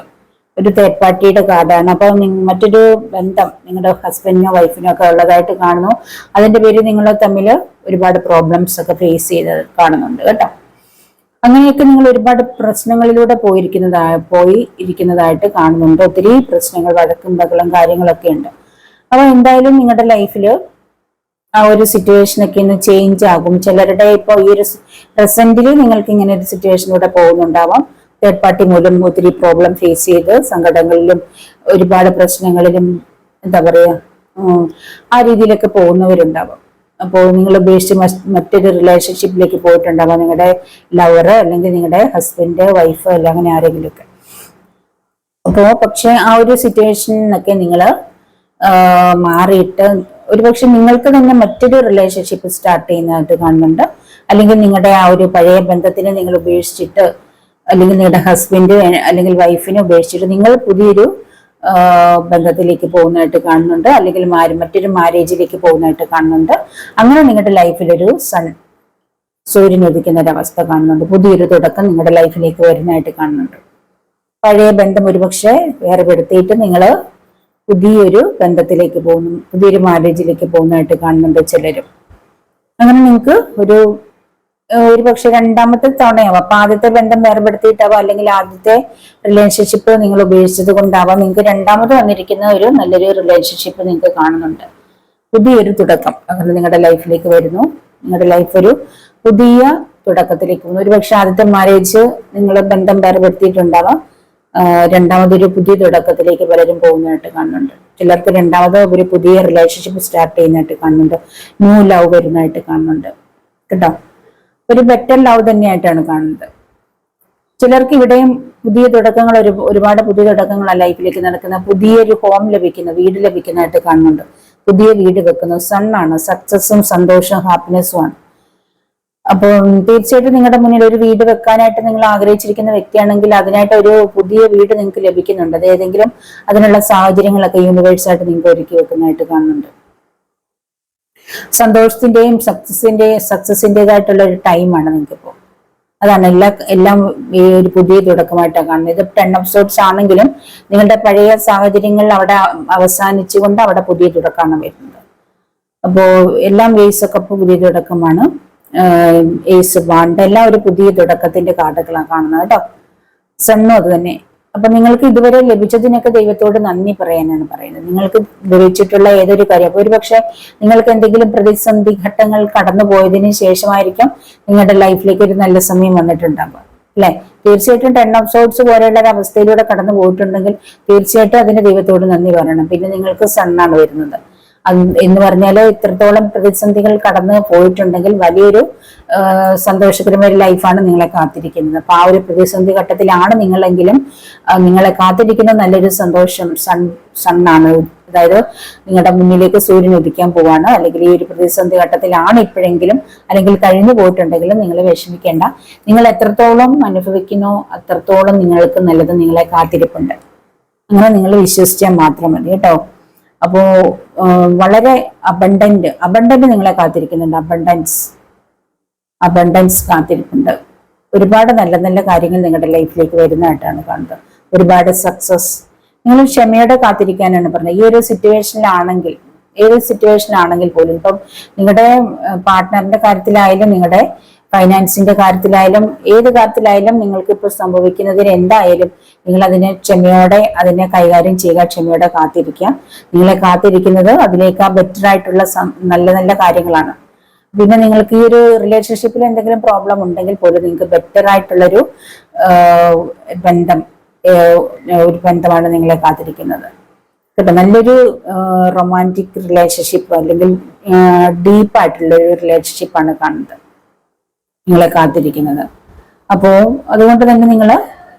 A: ഒരു തേർഡ് പാർട്ടിയുടെ കാർഡാണ്. അപ്പൊ മറ്റൊരു ബന്ധം നിങ്ങളുടെ ഹസ്ബൻഡിനോ വൈഫിനോ ഒക്കെ ഉള്ളതായിട്ട് കാണുന്നു. അതിന്റെ പേരിൽ നിങ്ങൾ തമ്മിൽ ഒരുപാട് പ്രോബ്ലംസ് ഒക്കെ ഫേസ് ചെയ്ത് കാണുന്നുണ്ട് കേട്ടോ. അങ്ങനെയൊക്കെ നിങ്ങൾ ഒരുപാട് പ്രശ്നങ്ങളിലൂടെ ഇരിക്കുന്നതായിട്ട് കാണുന്നുണ്ട്. ഒത്തിരി പ്രശ്നങ്ങൾ, വഴക്കും ബഹളം കാര്യങ്ങളൊക്കെ ഉണ്ട്. അപ്പൊ എന്തായാലും നിങ്ങളുടെ ലൈഫില് ആ ഒരു സിറ്റുവേഷനൊക്കെ ഇന്ന് ചേഞ്ച് ആകും. ചിലരുടെ ഇപ്പൊ ഈ ഒരു പ്രസന്റില് നിങ്ങൾക്ക് ഇങ്ങനെ ഒരു സിറ്റുവേഷനിലൂടെ പോകുന്നുണ്ടാവാം. തേർഡ് പാർട്ടി മൂലം ഒത്തിരി പ്രോബ്ലം ഫേസ് ചെയ്ത് സങ്കടങ്ങളിലും ഒരുപാട് പ്രശ്നങ്ങളിലും എന്താ പറയാ ആ രീതിയിലൊക്കെ പോകുന്നവരുണ്ടാവാം. അപ്പോൾ നിങ്ങൾ ഉപേക്ഷിച്ച് മറ്റൊരു റിലേഷൻഷിപ്പിലേക്ക് പോയിട്ടുണ്ടാവാം, നിങ്ങളുടെ ലവറ് അല്ലെങ്കിൽ നിങ്ങളുടെ ഹസ്ബൻഡ്, വൈഫ് അല്ല അങ്ങനെ ആരെങ്കിലുമൊക്കെ. അപ്പോൾ പക്ഷെ ആ ഒരു സിറ്റുവേഷനൊക്കെ നിങ്ങൾ മാറിയിട്ട് ഒരുപക്ഷെ നിങ്ങൾക്ക് തന്നെ മറ്റൊരു റിലേഷൻഷിപ്പ് സ്റ്റാർട്ട് ചെയ്യുന്നതായിട്ട് കാണുന്നുണ്ട്. അല്ലെങ്കിൽ നിങ്ങളുടെ ആ ഒരു പഴയ ബന്ധത്തിനെ നിങ്ങൾ ഉപേക്ഷിച്ചിട്ട്, അല്ലെങ്കിൽ നിങ്ങളുടെ ഹസ്ബൻഡ് അല്ലെങ്കിൽ വൈഫിനെ ഉപേക്ഷിച്ചിട്ട് നിങ്ങൾ പുതിയൊരു ബന്ധത്തിലേക്ക് പോകുന്നതായിട്ട് കാണുന്നുണ്ട്. അല്ലെങ്കിൽ മറ്റൊരു മാരേജിലേക്ക് പോകുന്നതായിട്ട് കാണുന്നുണ്ട്. അങ്ങനെ നിങ്ങളുടെ ലൈഫിലൊരു സൂര്യൻ ഉദിക്കുന്ന ഒരു അവസ്ഥ കാണുന്നുണ്ട്. പുതിയൊരു തുടക്കം നിങ്ങളുടെ ലൈഫിലേക്ക് വരുന്നതായിട്ട് കാണുന്നുണ്ട്. പഴയ ബന്ധം ഒരുപക്ഷെ വേർപെടുത്തിയിട്ട് നിങ്ങൾ പുതിയൊരു ബന്ധത്തിലേക്ക് പോകുന്നു, പുതിയൊരു മാരേജിലേക്ക് പോകുന്നതായിട്ട് കാണുന്നുണ്ട് ചിലരും. അങ്ങനെ നിങ്ങൾക്ക് ഒരു പക്ഷെ രണ്ടാമത്തെ തവണയാവാം. അപ്പൊ ആദ്യത്തെ ബന്ധം വേർപെടുത്തിയിട്ടാവാം, അല്ലെങ്കിൽ ആദ്യത്തെ റിലേഷൻഷിപ്പ് നിങ്ങൾ ഉപേക്ഷിച്ചത് കൊണ്ടാവാം നിങ്ങൾക്ക് രണ്ടാമത് വന്നിരിക്കുന്ന ഒരു നല്ലൊരു റിലേഷൻഷിപ്പ് നിങ്ങൾക്ക് കാണുന്നുണ്ട്. പുതിയൊരു തുടക്കം അങ്ങനെ നിങ്ങളുടെ ലൈഫിലേക്ക് വരുന്നു. നിങ്ങളുടെ ലൈഫ് ഒരു പുതിയ തുടക്കത്തിലേക്ക് പോകുന്നു. ഒരു പക്ഷെ ആദ്യത്തെ മാരേജ് നിങ്ങൾ ബന്ധം വേർപെടുത്തിയിട്ടുണ്ടാവാം. രണ്ടാമതൊരു പുതിയ തുടക്കത്തിലേക്ക് പലരും പോകുന്നതായിട്ട് കാണുന്നുണ്ട്. ചിലർക്ക് രണ്ടാമത് ഒരു പുതിയ റിലേഷൻഷിപ്പ് സ്റ്റാർട്ട് ചെയ്യുന്നതായിട്ട് കാണുന്നുണ്ട്. ന്യൂ ലവ് വരുന്നതായിട്ട് കാണുന്നുണ്ട് കേട്ടോ. ഒരു ബെറ്റർ ലവ് തന്നെയായിട്ടാണ് കാണുന്നത്. ചിലർക്ക് ഇവിടെയും പുതിയ തുടക്കങ്ങൾ, ഒരുപാട് പുതിയ തുടക്കങ്ങളാണ് ലൈഫിലേക്ക് നടക്കുന്ന. പുതിയൊരു ഹോം ലഭിക്കുന്ന, വീട് ലഭിക്കുന്നതായിട്ട് കാണുന്നുണ്ട്. പുതിയ വീട് വെക്കുന്നു. സണ്ണാണ്. സക്സസും സന്തോഷവും ഹാപ്പിനെസ്സും ആണ്. അപ്പോൾ തീർച്ചയായിട്ടും നിങ്ങളുടെ മുന്നിൽ ഒരു വീട് വെക്കാനായിട്ട് നിങ്ങൾ ആഗ്രഹിച്ചിരിക്കുന്ന വ്യക്തിയാണെങ്കിൽ അതിനായിട്ട് ഒരു പുതിയ വീട് നിങ്ങൾക്ക് ലഭിക്കുന്നുണ്ട്. അത് ഏതെങ്കിലും അതിനുള്ള സാഹചര്യങ്ങളൊക്കെ യൂണിവേഴ്സായിട്ട് നിങ്ങൾക്ക് ഒരുക്കി വെക്കുന്നതായിട്ട് കാണുന്നുണ്ട്. സന്തോഷത്തിന്റെയും സക്സസിന്റേതായിട്ടുള്ള ഒരു ടൈമാണ് നിങ്ങൾക്കിപ്പോ. അതാണ് എല്ലാം ഈ ഒരു പുതിയ തുടക്കമായിട്ടാണ് കാണുന്നത്. ഇത് 10 എപ്പിസോഡ്സ് ആണെങ്കിലും നിങ്ങളുടെ പഴയ സാഹചര്യങ്ങൾ അവിടെ അവസാനിച്ചുകൊണ്ട് അവിടെ പുതിയ തുടക്കമാണ് വരുന്നത്. അപ്പോ എല്ലാം വേസ് ഒക്കെ പുതിയ തുടക്കമാണ്. ഏസ് ബാണ്ട് എല്ലാം ഒരു പുതിയ തുടക്കത്തിന്റെ കാർഡുകളാണ് കാണുന്നത് കേട്ടോ. സണ്ണും അത് തന്നെ. അപ്പൊ നിങ്ങൾക്ക് ഇതുവരെ ലഭിച്ചതിനൊക്കെ ദൈവത്തോട് നന്ദി പറയാനാണ് പറയുന്നത്. നിങ്ങൾക്ക് ലഭിച്ചിട്ടുള്ള ഏതൊരു കാര്യം, അപ്പൊ ഒരു പക്ഷെ നിങ്ങൾക്ക് എന്തെങ്കിലും പ്രതിസന്ധി ഘട്ടങ്ങൾ കടന്നു പോയതിനു ശേഷമായിരിക്കും നിങ്ങളുടെ ലൈഫിലേക്ക് ഒരു നല്ല സമയം വന്നിട്ടുണ്ടാവുക അല്ലെ. തീർച്ചയായിട്ടും 10 എപ്പിസോഡ്സ് പോലെയുള്ള ഒരു അവസ്ഥയിലൂടെ കടന്നു പോയിട്ടുണ്ടെങ്കിൽ തീർച്ചയായിട്ടും അതിന് ദൈവത്തോട് നന്ദി പറയണം. പിന്നെ നിങ്ങൾക്ക് സണ്ണാണ് വരുന്നത് എന്ന് പറഞ്ഞാല് ഇത്രത്തോളം പ്രതിസന്ധികൾ കടന്നു പോയിട്ടുണ്ടെങ്കിൽ വലിയൊരു സന്തോഷകരമായ ലൈഫാണ് നിങ്ങളെ കാത്തിരിക്കുന്നത്. അപ്പൊ ആ ഒരു പ്രതിസന്ധി ഘട്ടത്തിലാണ് നിങ്ങളെങ്കിലും നിങ്ങളെ കാത്തിരിക്കുന്ന നല്ലൊരു സന്തോഷം സണ്ണാണ്. അതായത് നിങ്ങളുടെ മുന്നിലേക്ക് സൂര്യൻ ഉദിക്കാൻ പോവാണ്. അല്ലെങ്കിൽ ഈ ഒരു പ്രതിസന്ധി ഘട്ടത്തിലാണ് ഇപ്പോഴെങ്കിലും, അല്ലെങ്കിൽ കഴിഞ്ഞു പോയിട്ടുണ്ടെങ്കിലും നിങ്ങൾ വിഷമിക്കേണ്ട. നിങ്ങൾ എത്രത്തോളം അനുഭവിക്കുന്നോ അത്രത്തോളം നിങ്ങൾക്ക് നല്ലത് നിങ്ങളെ കാത്തിരിപ്പുണ്ട്. അങ്ങനെ നിങ്ങൾ വിശ്വസിച്ചാൽ മാത്രം മതി കേട്ടോ. അപ്പോ വളരെ അബണ്ടന്റ് നിങ്ങളെ കാത്തിരിക്കുന്നുണ്ട്. അബണ്ടൻസ് കാത്തിരിപ്പുണ്ട്. ഒരുപാട് നല്ല നല്ല കാര്യങ്ങൾ നിങ്ങളുടെ ലൈഫിലേക്ക് വരുന്നതായിട്ടാണ് കാണുന്നത്. ഒരുപാട് സക്സസ്. നിങ്ങൾ ക്ഷമയോടെ കാത്തിരിക്കാനാണ് പറഞ്ഞത്. ഈ ഒരു സിറ്റുവേഷനിലാണെങ്കിൽ, ഏത് സിറ്റുവേഷനിലാണെങ്കിൽ പോലും, ഇപ്പം നിങ്ങളുടെ പാർട്ട്ണറിന്റെ കാര്യത്തിലായാലും നിങ്ങളുടെ ഫൈനാൻസിന്റെ കാര്യത്തിലായാലും ഏത് കാര്യത്തിലായാലും നിങ്ങൾക്ക് ഇപ്പോൾ സംഭവിക്കുന്നതിന് എന്തായാലും നിങ്ങൾ അതിനെ ക്ഷമയോടെ അതിനെ കൈകാര്യം ചെയ്യുക, ക്ഷമയോടെ കാത്തിരിക്കുക. നിങ്ങളെ കാത്തിരിക്കുന്നത് അതിനേക്കാൾ ബെറ്റർ ആയിട്ടുള്ള നല്ല നല്ല കാര്യങ്ങളാണ്. പിന്നെ നിങ്ങൾക്ക് ഈ ഒരു റിലേഷൻഷിപ്പിൽ എന്തെങ്കിലും പ്രോബ്ലം ഉണ്ടെങ്കിൽ പോലും നിങ്ങൾക്ക് ബെറ്റർ ആയിട്ടുള്ളൊരു ബന്ധമാണ് നിങ്ങളെ കാത്തിരിക്കുന്നത് കേട്ടോ. നല്ലൊരു റൊമാൻറ്റിക് റിലേഷൻഷിപ്പ് അല്ലെങ്കിൽ ഡീപ്പായിട്ടുള്ള ഒരു റിലേഷൻഷിപ്പാണ് കാണുന്നത് നിങ്ങളെ കാത്തിരിക്കുന്നത്. അപ്പോ അതുകൊണ്ട് തന്നെ നിങ്ങൾ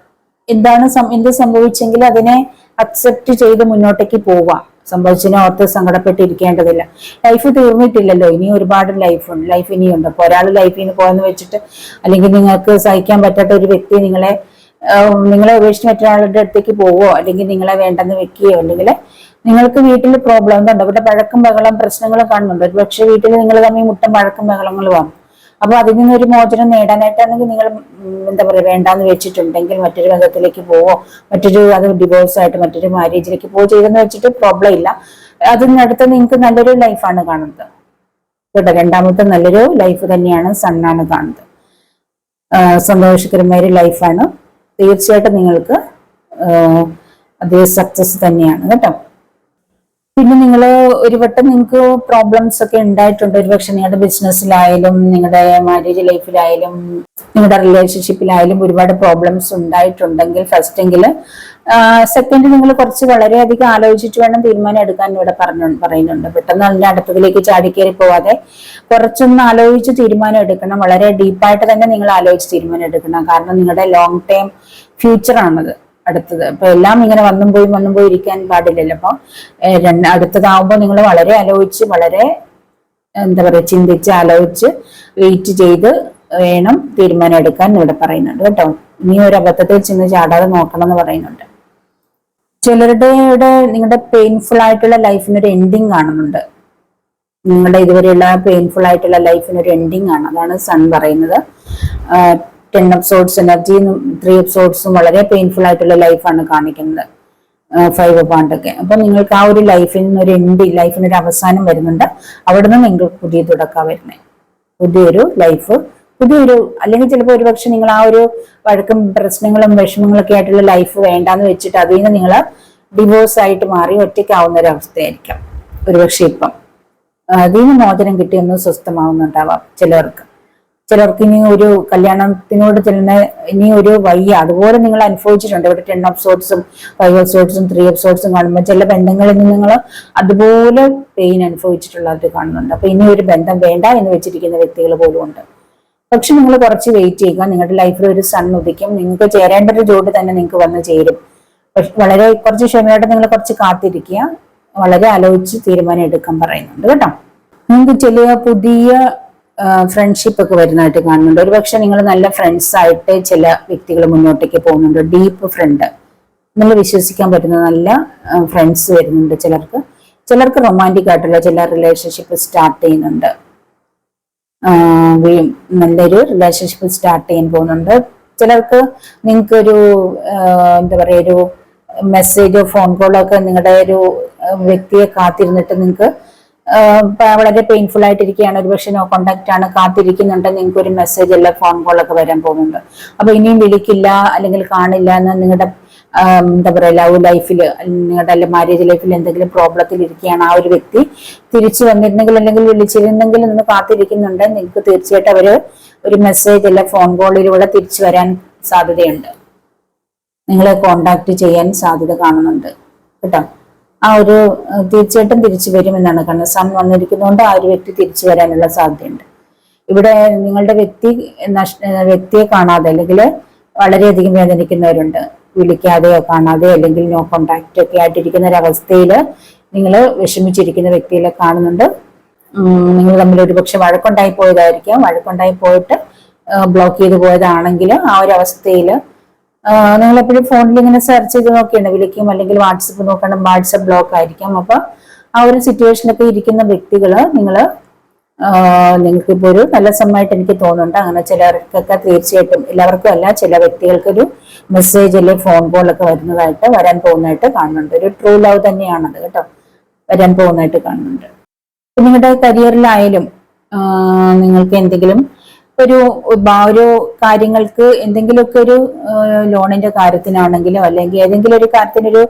A: എന്ത് സംഭവിച്ചെങ്കിൽ അതിനെ അക്സെപ്റ്റ് ചെയ്ത് മുന്നോട്ടേക്ക് പോവുക. സംഭവിച്ചതിനെ ഓർത്ത് സങ്കടപ്പെട്ടിരിക്കേണ്ടതില്ല. ലൈഫ് തീർന്നിട്ടില്ലല്ലോ, ഇനി ഒരുപാട് ലൈഫ് ഇനിയുണ്ട്. അപ്പൊ ഒരാൾ ലൈഫിൽ നിന്ന് പോയെന്ന് വെച്ചിട്ട്, അല്ലെങ്കിൽ നിങ്ങൾക്ക് സഹിക്കാൻ പറ്റാത്ത ഒരു വ്യക്തി നിങ്ങളെ ഉപേക്ഷിച്ച് മറ്റൊരാളുടെ അടുത്തേക്ക് പോവോ, അല്ലെങ്കിൽ നിങ്ങളെ വേണ്ടെന്ന് വെക്കുകയോ, അല്ലെങ്കിൽ നിങ്ങൾക്ക് വീട്ടിൽ പ്രോബ്ലം എന്തുണ്ട്, ഇവിടെ പഴക്കും ബഹളം പ്രശ്നങ്ങളും കാണുന്നുണ്ട്. ഒരു പക്ഷെ വീട്ടിൽ നിങ്ങൾ തമ്മിൽ മുട്ടം പഴക്കും ബഹളങ്ങളുമാണ്. അപ്പൊ അതിൽ നിന്നൊരു മോചനം നേടാനായിട്ടാണെങ്കിൽ നിങ്ങൾ വേണ്ടാന്ന് വെച്ചിട്ടുണ്ടെങ്കിൽ മറ്റൊരു ബന്ധത്തിലേക്ക് പോവോ, അത് ഡിവോഴ്സ് ആയിട്ട് മറ്റൊരു മാരേജിലേക്ക് പോവോ ചെയ്തെന്ന് വെച്ചിട്ട് പ്രോബ്ലം ഇല്ല. അതിനടുത്ത് നിങ്ങൾക്ക് നല്ലൊരു ലൈഫാണ് കാണുന്നത് കേട്ടോ. രണ്ടാമത്തെ നല്ലൊരു ലൈഫ് തന്നെയാണ് സണ്ണാണ് കാണുന്നത്. സന്തോഷകരമായ ഒരു ലൈഫാണ്. തീർച്ചയായിട്ടും നിങ്ങൾക്ക് അതേ സക്സസ് തന്നെയാണ് കേട്ടോ. പിന്നെ നിങ്ങൾ ഒരു വട്ടം നിങ്ങൾക്ക് പ്രോബ്ലംസ് ഒക്കെ ഉണ്ടായിട്ടുണ്ട്. ഒരുപക്ഷെ നിങ്ങളുടെ ബിസിനസ്സിലായാലും നിങ്ങളുടെ മാരേജ് ലൈഫിലായാലും നിങ്ങളുടെ റിലേഷൻഷിപ്പിലായാലും ഒരുപാട് പ്രോബ്ലംസ് ഉണ്ടായിട്ടുണ്ടെങ്കിൽ ഫസ്റ്റെങ്കിൽ സെക്കൻഡ് നിങ്ങൾ കുറച്ച് വളരെയധികം ആലോചിച്ചിട്ട് വേണം തീരുമാനം എടുക്കാൻ ഇവിടെ പറയുന്നുണ്ട്. പെട്ടെന്ന് അതിന്റെ അടുത്തതിലേക്ക് ചാടിക്കേറി പോവാതെ കുറച്ചൊന്ന് ആലോചിച്ച് തീരുമാനം എടുക്കണം. വളരെ ഡീപ്പായിട്ട് തന്നെ നിങ്ങൾ ആലോചിച്ച് തീരുമാനം എടുക്കണം. കാരണം നിങ്ങളുടെ ലോങ് ടൈം ഫ്യൂച്ചറാണത് അടുത്തത്. അപ്പൊ എല്ലാം ഇങ്ങനെ വന്നും പോയി ഇരിക്കാൻ പാടില്ലല്ലോ. അപ്പൊ അടുത്തതാവുമ്പോൾ നിങ്ങൾ വളരെ ആലോചിച്ച്, വളരെ ചിന്തിച്ച് ആലോചിച്ച് വെയിറ്റ് ചെയ്ത് വേണം തീരുമാനം എടുക്കാൻ ഇവിടെ പറയുന്നുണ്ട് കേട്ടോ. ഇനി ഒരു അബദ്ധത്തിൽ ചെന്ന് ചാടാതെ നോക്കണം എന്ന് പറയുന്നുണ്ട്. ചിലരുടെ നിങ്ങളുടെ പെയിൻഫുൾ ആയിട്ടുള്ള ലൈഫിനൊരു എൻഡിങ് കാണുന്നുണ്ട്. നിങ്ങളുടെ ഇതുവരെയുള്ള പെയിൻഫുൾ ആയിട്ടുള്ള ലൈഫിനൊരു എൻഡിങ് ആണ്. അതാണ് സൺ പറയുന്നത്. 10 എപ്പിസോഡ്സ് എനർജിയും 3 എപ്പിസോഡ്സും വളരെ പെയിൻഫുൾ ആയിട്ടുള്ള ലൈഫാണ് കാണിക്കുന്നത്. ഫൈവ് ഓഫ് വാണ്ടൊക്കെ. അപ്പൊ നിങ്ങൾക്ക് ആ ഒരു ലൈഫിൽ നിന്നൊരു എൻഡ്, ലൈഫിനൊരു അവസാനം വരുന്നുണ്ട്. അവിടുന്ന് നിങ്ങൾക്ക് പുതിയ തുടക്കം വരുന്നത്, പുതിയൊരു ലൈഫ്, പുതിയൊരു, അല്ലെങ്കിൽ ചിലപ്പോൾ ഒരുപക്ഷെ നിങ്ങൾ ആ ഒരു വഴക്കും പ്രശ്നങ്ങളും വിഷമങ്ങളൊക്കെ ആയിട്ടുള്ള ലൈഫ് വേണ്ടാന്ന് വെച്ചിട്ട് അതിൽ നിന്ന് നിങ്ങൾ ഡിവോഴ്സ് ആയിട്ട് മാറി ഒറ്റയ്ക്കാവുന്ന ഒരു അവസ്ഥയായിരിക്കാം ഒരുപക്ഷെ ഇപ്പം. അതിൽ നിന്ന് മോചനം കിട്ടി ഒന്ന് സ്വസ്ഥമാവുന്നുണ്ടാവാം ചിലർക്ക്. ചിലർക്ക് ഇനി ഒരു കല്യാണത്തിനോട് ചെല്ലുന്ന ഇനി ഒരു വയ്യ, അതുപോലെ നിങ്ങൾ അനുഭവിച്ചിട്ടുണ്ട്. ഇവിടെ 10 ഓഫ് സോർട്സും 5 ഓഫ് സോർട്സും 3 ഓഫ് സോർട്സും കാണുമ്പോൾ ചില ബന്ധങ്ങളിൽ നിന്ന് നിങ്ങൾ അതുപോലെ പെയിൻ അനുഭവിച്ചിട്ടുള്ളത് കാണുന്നുണ്ട്. അപ്പൊ ഇനി ഒരു ബന്ധം വേണ്ട എന്ന് വെച്ചിരിക്കുന്ന വ്യക്തികൾ പോലും ഉണ്ട്. പക്ഷെ നിങ്ങൾ കുറച്ച് വെയിറ്റ് ചെയ്യുക, നിങ്ങളുടെ ലൈഫിൽ ഒരു സൺ ഉദിക്കും, നിങ്ങൾക്ക് ചേരേണ്ട ഒരു ജോഡി തന്നെ നിങ്ങൾക്ക് വന്ന് ചേരും. വളരെ കുറച്ച് ക്ഷമയോടെ നിങ്ങൾ കുറച്ച് കാത്തിരിക്കുക, വളരെ ആലോചിച്ച് തീരുമാനം എടുക്കാൻ പറയുന്നുണ്ട് കേട്ടോ. നിങ്ങൾക്ക് ചില പുതിയ ഫ്രണ്ട്ഷിപ്പ് ഒക്കെ വരുന്നതായിട്ട് കാണുന്നുണ്ട്. ഒരുപക്ഷെ നിങ്ങൾ നല്ല ഫ്രണ്ട്സ് ആയിട്ട് ചില വ്യക്തികൾ മുന്നോട്ടേക്ക് പോകുന്നുണ്ട്. ഡീപ്പ് ഫ്രണ്ട്, നമ്മൾ വിശ്വസിക്കാൻ പറ്റുന്ന നല്ല ഫ്രണ്ട്സ് വരുന്നുണ്ട് ചിലർക്ക്. ചിലർക്ക് റൊമാൻറ്റിക് ആയിട്ടുള്ള ചില റിലേഷൻഷിപ്പ് സ്റ്റാർട്ട് ചെയ്യുന്നുണ്ട്. നല്ലൊരു റിലേഷൻഷിപ്പ് സ്റ്റാർട്ട് ചെയ്യാൻ പോകുന്നുണ്ട്. ചിലർക്ക് നിങ്ങൾക്കൊരു എന്താ പറയുക, ഒരു മെസ്സേജോ ഫോൺ കോളോ ഒക്കെ നിങ്ങളുടെ ഒരു വ്യക്തിയെ കാത്തിരുന്നിട്ട് നിങ്ങൾക്ക് വളരെ പെയിൻഫുൾ ആയിട്ടിരിക്കുകയാണ്, ഒരുപക്ഷെ നോ കോണ്ടാക്ട് ആണ്, കാത്തിരിക്കുന്നുണ്ട്, നിങ്ങൾക്ക് ഒരു മെസ്സേജ് അല്ല ഫോൺ കോളൊക്കെ വരാൻ പോകുന്നുണ്ട്. അപ്പൊ ഇനിയും വിളിക്കില്ല അല്ലെങ്കിൽ കാണില്ല എന്ന് നിങ്ങളുടെ എന്താ പറയുക ലവ് ലൈഫിൽ, നിങ്ങളുടെ അല്ല മാരേജ് ലൈഫിൽ എന്തെങ്കിലും പ്രോബ്ലത്തിൽ ഇരിക്കുകയാണ്, ആ ഒരു വ്യക്തി തിരിച്ചു വന്നിരുന്നെങ്കിൽ അല്ലെങ്കിൽ വിളിച്ചിരുന്നെങ്കിൽ നിന്ന് കാത്തിരിക്കുന്നുണ്ട്, നിങ്ങൾക്ക് തീർച്ചയായിട്ടും അവര് ഒരു മെസ്സേജ് അല്ല ഫോൺ കോളിലൂടെ തിരിച്ചു വരാൻ സാധ്യതയുണ്ട്, നിങ്ങളെ കോണ്ടാക്ട് ചെയ്യാൻ സാധ്യത കാണുന്നുണ്ട് കേട്ടോ. ആ ഒരു തീർച്ചയായിട്ടും തിരിച്ചു വരുമെന്നാണ് കാണുന്നത്. സൺ വന്നിരിക്കുന്നതുകൊണ്ട് ആ ഒരു വ്യക്തി തിരിച്ചു വരാനുള്ള സാധ്യതയുണ്ട്. ഇവിടെ നിങ്ങളുടെ വ്യക്തിയെ കാണാതെ അല്ലെങ്കിൽ വളരെയധികം വേദനിക്കുന്നവരുണ്ട്. വിളിക്കാതെയോ കാണാതെയോ അല്ലെങ്കിൽ നോ കോണ്ടാക്ട് ഒക്കെ ആയിട്ടിരിക്കുന്ന ഒരവസ്ഥയിൽ നിങ്ങൾ വിഷമിച്ചിരിക്കുന്ന വ്യക്തികളെ കാണുന്നുണ്ട്. നിങ്ങൾ തമ്മിൽ ഒരുപക്ഷെ വഴക്കുണ്ടായി പോയതായിരിക്കാം. വഴക്കുണ്ടായി പോയിട്ട് ബ്ലോക്ക് ചെയ്ത് പോയതാണെങ്കിൽ ആ ഒരു അവസ്ഥയിൽ നിങ്ങൾ എപ്പോഴും ഫോണിൽ ഇങ്ങനെ സെർച്ച് ചെയ്ത് നോക്കിയാണ് വിളിക്കും, അല്ലെങ്കിൽ വാട്സപ്പ് നോക്കണം, വാട്സപ്പ് ബ്ലോക്ക് ആയിരിക്കാം. അപ്പൊ ആ ഒരു സിറ്റുവേഷനൊക്കെ ഇരിക്കുന്ന വ്യക്തികള് നിങ്ങൾക്കിപ്പോ ഒരു നല്ല സമയമായിട്ട് എനിക്ക് തോന്നുന്നുണ്ട്. അങ്ങനെ ചിലർക്കൊക്കെ തീർച്ചയായിട്ടും, എല്ലാവർക്കും അല്ല, ചില വ്യക്തികൾക്കൊരു മെസ്സേജ് അല്ലെങ്കിൽ ഫോൺ കോൾ ഒക്കെ വരാൻ പോകുന്നതായിട്ട് കാണുന്നുണ്ട്. ഒരു ട്രൂ ലവ് തന്നെയാണത് കേട്ടോ, വരാൻ പോകുന്നതായിട്ട് കാണുന്നുണ്ട്. നിങ്ങളുടെ കരിയറിലായാലും നിങ്ങൾക്ക് എന്തെങ്കിലും ഒരു കാര്യങ്ങൾക്ക് എന്തെങ്കിലുമൊക്കെ ഒരു ലോണിന്റെ കാര്യത്തിനാണെങ്കിലോ അല്ലെങ്കിൽ ഏതെങ്കിലും ഒരു കാര്യത്തിനൊരു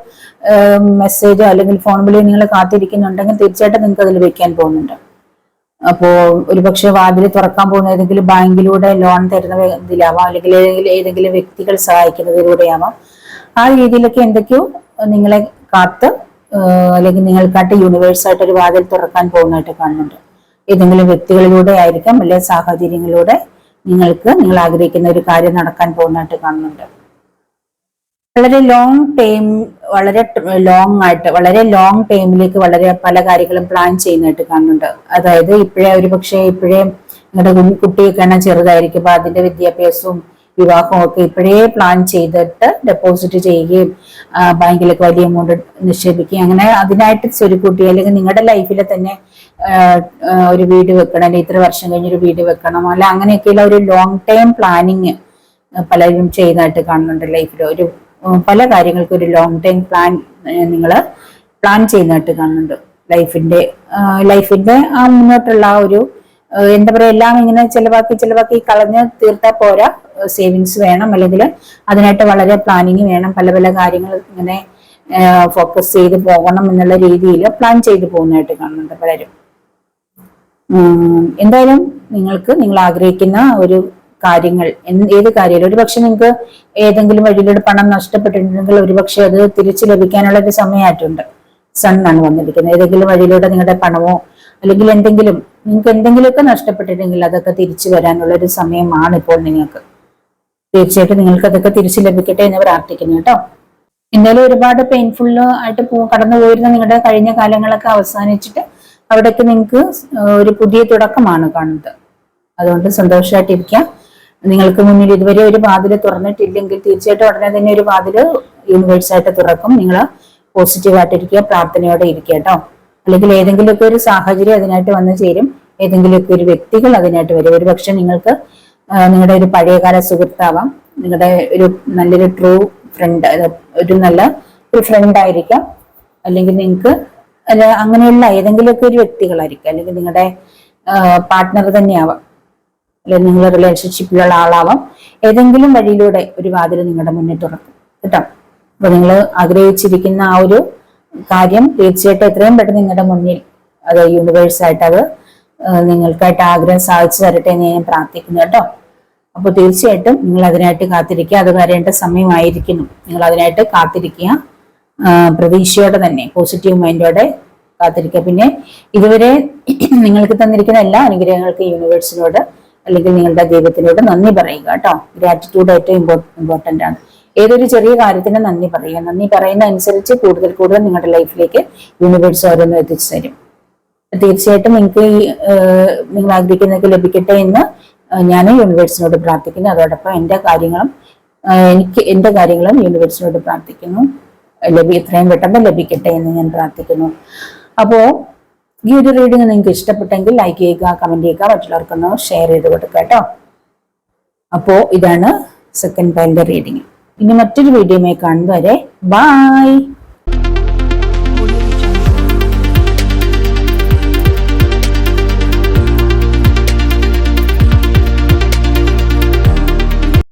A: മെസ്സേജോ അല്ലെങ്കിൽ ഫോൺ വിളിയോ നിങ്ങൾ കാത്തിരിക്കുന്നുണ്ടെങ്കിൽ തീർച്ചയായിട്ടും നിങ്ങൾക്ക് അതിൽ വെക്കാൻ പോകുന്നുണ്ട്. അപ്പോ ഒരുപക്ഷെ വാതിൽ തുറക്കാൻ പോകുന്ന ഏതെങ്കിലും ബാങ്കിലൂടെ ലോൺ തരുന്ന ഇതിലാവാം, അല്ലെങ്കിൽ ഏതെങ്കിലും വ്യക്തികൾ സഹായിക്കുന്നതിലൂടെയാവാം. ആ രീതിയിലൊക്കെ എന്തൊക്കെയോ നിങ്ങളെ കാത്ത് അല്ലെങ്കിൽ നിങ്ങൾക്കായിട്ട് യൂണിവേഴ്സായിട്ട് ഒരു വാതിൽ തുറക്കാൻ പോകുന്നതായിട്ട് കാണുന്നുണ്ട്. ഏതെങ്കിലും വ്യക്തികളിലൂടെ ആയിരിക്കാം, അല്ലെങ്കിൽ സാഹചര്യങ്ങളിലൂടെ നിങ്ങൾ ആഗ്രഹിക്കുന്ന ഒരു കാര്യം നടക്കാൻ പോകുന്നതായിട്ട് കാണുന്നുണ്ട്. വളരെ ലോങ് ടൈമിലേക്ക് പല കാര്യങ്ങളും പ്ലാൻ ചെയ്യുന്നതായിട്ട് കാണുന്നുണ്ട്. അതായത് ഇപ്പോഴേ നിങ്ങളുടെ കുട്ടിയൊക്കെ ചെറുതായിരിക്കും, അപ്പൊ അതിന്റെ വിദ്യാഭ്യാസവും വിവാഹവും ഒക്കെ ഇപ്പോഴേ പ്ലാൻ ചെയ്തിട്ട് ഡെപ്പോസിറ്റ് ചെയ്യുകയും ബാങ്കിലേക്ക് വലിയ എമൗണ്ട് നിക്ഷേപിക്കുകയും അങ്ങനെ അതിനായിട്ട് സ്വരുക്കൂട്ടി, അല്ലെങ്കിൽ നിങ്ങളുടെ ലൈഫിൽ തന്നെ ഒരു വീട് വെക്കണം, അല്ലെങ്കിൽ ഇത്ര വർഷം കഴിഞ്ഞൊരു വീട് വെക്കണം, അല്ല അങ്ങനെയൊക്കെയുള്ള ഒരു ലോങ് ടൈം പ്ലാനിങ് പലരും ചെയ്യുന്നതായിട്ട് കാണുന്നുണ്ട്. ലൈഫിൽ പല കാര്യങ്ങൾക്കും ഒരു ലോങ് ടൈം നിങ്ങൾ പ്ലാൻ ചെയ്യുന്നതായിട്ട് കാണുന്നുണ്ട്. ലൈഫിന്റെ ആ മുന്നോട്ടുള്ള ആ ഒരു എന്താ പറയുക, എല്ലാം ഇങ്ങനെ ചിലവാക്കി കളഞ്ഞ് തീർത്താൽ പോരാ, സേവിങ്സ് വേണം, അല്ലെങ്കിൽ അതിനായിട്ട് വളരെ പ്ലാനിങ് വേണം. പല കാര്യങ്ങൾ ഇങ്ങനെ ഫോക്കസ് ചെയ്ത് പോകണം എന്നുള്ള രീതിയിൽ പ്ലാൻ ചെയ്ത് പോകുന്നതായിട്ട് കാണുന്നുണ്ട് പലരും. എന്തായാലും നിങ്ങൾ ആഗ്രഹിക്കുന്ന ഒരു കാര്യങ്ങൾ, ഏത് കാര്യമായാലും, ഒരുപക്ഷെ നിങ്ങൾക്ക് ഏതെങ്കിലും വഴിയിലൂടെ പണം നഷ്ടപ്പെട്ടിട്ടുണ്ടെങ്കിൽ ഒരുപക്ഷെ അത് തിരിച്ചു ലഭിക്കാനുള്ള ഒരു സമയമായിട്ടുണ്ട്. സണ്ണാണ് വന്നിരിക്കുന്നത്. ഏതെങ്കിലും വഴിയിലൂടെ നിങ്ങളുടെ പണമോ അല്ലെങ്കിൽ നിങ്ങൾക്ക് എന്തെങ്കിലുമൊക്കെ നഷ്ടപ്പെട്ടിട്ടുണ്ടെങ്കിൽ അതൊക്കെ തിരിച്ചു വരാനുള്ള ഒരു സമയമാണ് ഇപ്പോൾ നിങ്ങൾക്ക്. തീർച്ചയായിട്ടും നിങ്ങൾക്ക് അതൊക്കെ തിരിച്ചു ലഭിക്കട്ടെ എന്ന് പ്രാർത്ഥിക്കുന്നു കേട്ടോ. എന്തായാലും ഒരുപാട് പെയിൻഫുൾ ആയിട്ട് കടന്നു പോയിരുന്ന നിങ്ങളുടെ കഴിഞ്ഞ കാലങ്ങളൊക്കെ അവസാനിച്ചിട്ട് അവിടേക്ക് നിങ്ങൾക്ക് ഒരു പുതിയ തുടക്കമാണ് കാണുന്നത്. അതുകൊണ്ട് സന്തോഷമായിട്ടിരിക്കാം. നിങ്ങൾക്ക് മുന്നിൽ ഇതുവരെ ഒരു വാതിൽ തുറന്നിട്ടില്ലെങ്കിൽ തീർച്ചയായിട്ടും ഉടനെ തന്നെ ഒരു വാതിൽ യൂണിവേഴ്സായിട്ട് തുറക്കും. നിങ്ങൾ പോസിറ്റീവായിട്ടിരിക്കുക, പ്രാർത്ഥനയോടെ ഇരിക്കുക കേട്ടോ. അല്ലെങ്കിൽ ഏതെങ്കിലുമൊക്കെ ഒരു സാഹചര്യം അതിനായിട്ട് വന്നു ചേരും, ഏതെങ്കിലുമൊക്കെ ഒരു വ്യക്തികൾ അതിനായിട്ട് വരും. ഒരുപക്ഷെ നിങ്ങൾക്ക് നിങ്ങളുടെ ഒരു പഴയകാല സുഹൃത്താവാം, നിങ്ങളുടെ ഒരു നല്ലൊരു ട്രൂ ഫ്രണ്ട്, ഒരു നല്ല ഒരു ഫ്രണ്ട് ആയിരിക്കാം, അല്ലെങ്കിൽ നിങ്ങൾക്ക് അല്ല അങ്ങനെയുള്ള ഏതെങ്കിലുമൊക്കെ ഒരു വ്യക്തികളായിരിക്കും, അല്ലെങ്കിൽ നിങ്ങളുടെ പാർട്ട്ണർ തന്നെയാവാം, അല്ലെങ്കിൽ നിങ്ങളുടെ റിലേഷൻഷിപ്പിലുള്ള ആളാവാം. ഏതെങ്കിലും വഴിയിലൂടെ ഒരു വാതിൽ നിങ്ങളുടെ മുന്നിൽ തുറക്കും കേട്ടോ. അപ്പൊ നിങ്ങൾ ആഗ്രഹിച്ചിരിക്കുന്ന ആ ഒരു കാര്യം തീർച്ചയായിട്ടും എത്രയും പെട്ടെന്ന് നിങ്ങളുടെ മുന്നിൽ അത് യൂണിവേഴ്സായിട്ട് അത് നിങ്ങൾക്കായിട്ട് ആഗ്രഹം സാധിച്ചു തരട്ടെ എന്ന് ഞാൻ പ്രാർത്ഥിക്കുന്നു കേട്ടോ. അപ്പോൾ തീർച്ചയായിട്ടും നിങ്ങൾ അതിനായിട്ട് കാത്തിരിക്കുക. അത് വരേണ്ട സമയമായിരിക്കുന്നു. നിങ്ങൾ അതിനായിട്ട് കാത്തിരിക്കുക, പ്രതീക്ഷയോടെ തന്നെ, പോസിറ്റീവ് മൈൻഡോടെ കാത്തിരിക്കുക. പിന്നെ ഇതുവരെ നിങ്ങൾക്ക് തന്നിരിക്കുന്ന എല്ലാ അനുഗ്രഹങ്ങൾക്കും യൂണിവേഴ്സിനോട് അല്ലെങ്കിൽ നിങ്ങളുടെ ദൈവത്തിനോട് നന്ദി പറയുക കേട്ടോ. ഗ്രാറ്റിറ്റ്യൂഡ് ഏറ്റവും ഇമ്പോർട്ടൻ്റ് ആണ്. ഏതൊരു ചെറിയ കാര്യത്തിന് നന്ദി പറയുക. നന്ദി പറയുന്ന അനുസരിച്ച് കൂടുതൽ കൂടുതൽ നിങ്ങളുടെ ലൈഫിലേക്ക് യൂണിവേഴ്സ് ഓരോന്നും എത്തിച്ചു തരും. തീർച്ചയായിട്ടും നിങ്ങൾക്ക് നിങ്ങൾ ആഗ്രഹിക്കുന്നതൊക്കെ ലഭിക്കട്ടെ എന്ന് ഞാൻ യൂണിവേഴ്സിനോട് പ്രാർത്ഥിക്കുന്നു. അതോടൊപ്പം എൻ്റെ കാര്യങ്ങളും യൂണിവേഴ്സിനോട് പ്രാർത്ഥിക്കുന്നു. എത്രയും പെട്ടെന്ന് ലഭിക്കട്ടെ എന്ന് ഞാൻ പ്രാർത്ഥിക്കുന്നു. അപ്പോൾ ഈ ഒരു റീഡിങ് നിങ്ങൾക്ക് ഇഷ്ടപ്പെട്ടെങ്കിൽ ലൈക്ക് ചെയ്യുക, കമന്റ് ചെയ്യുക, മറ്റുള്ളവർക്കൊന്ന് ഷെയർ ചെയ്ത് കൊടുക്കുക കേട്ടോ. അപ്പോൾ ഇതാണ് സെക്കൻഡ് പൈലിന്റെ റീഡിങ്. ഇനി മറ്റൊരു വീഡിയോയുമായി കാണുന്നവരെ ബൈ.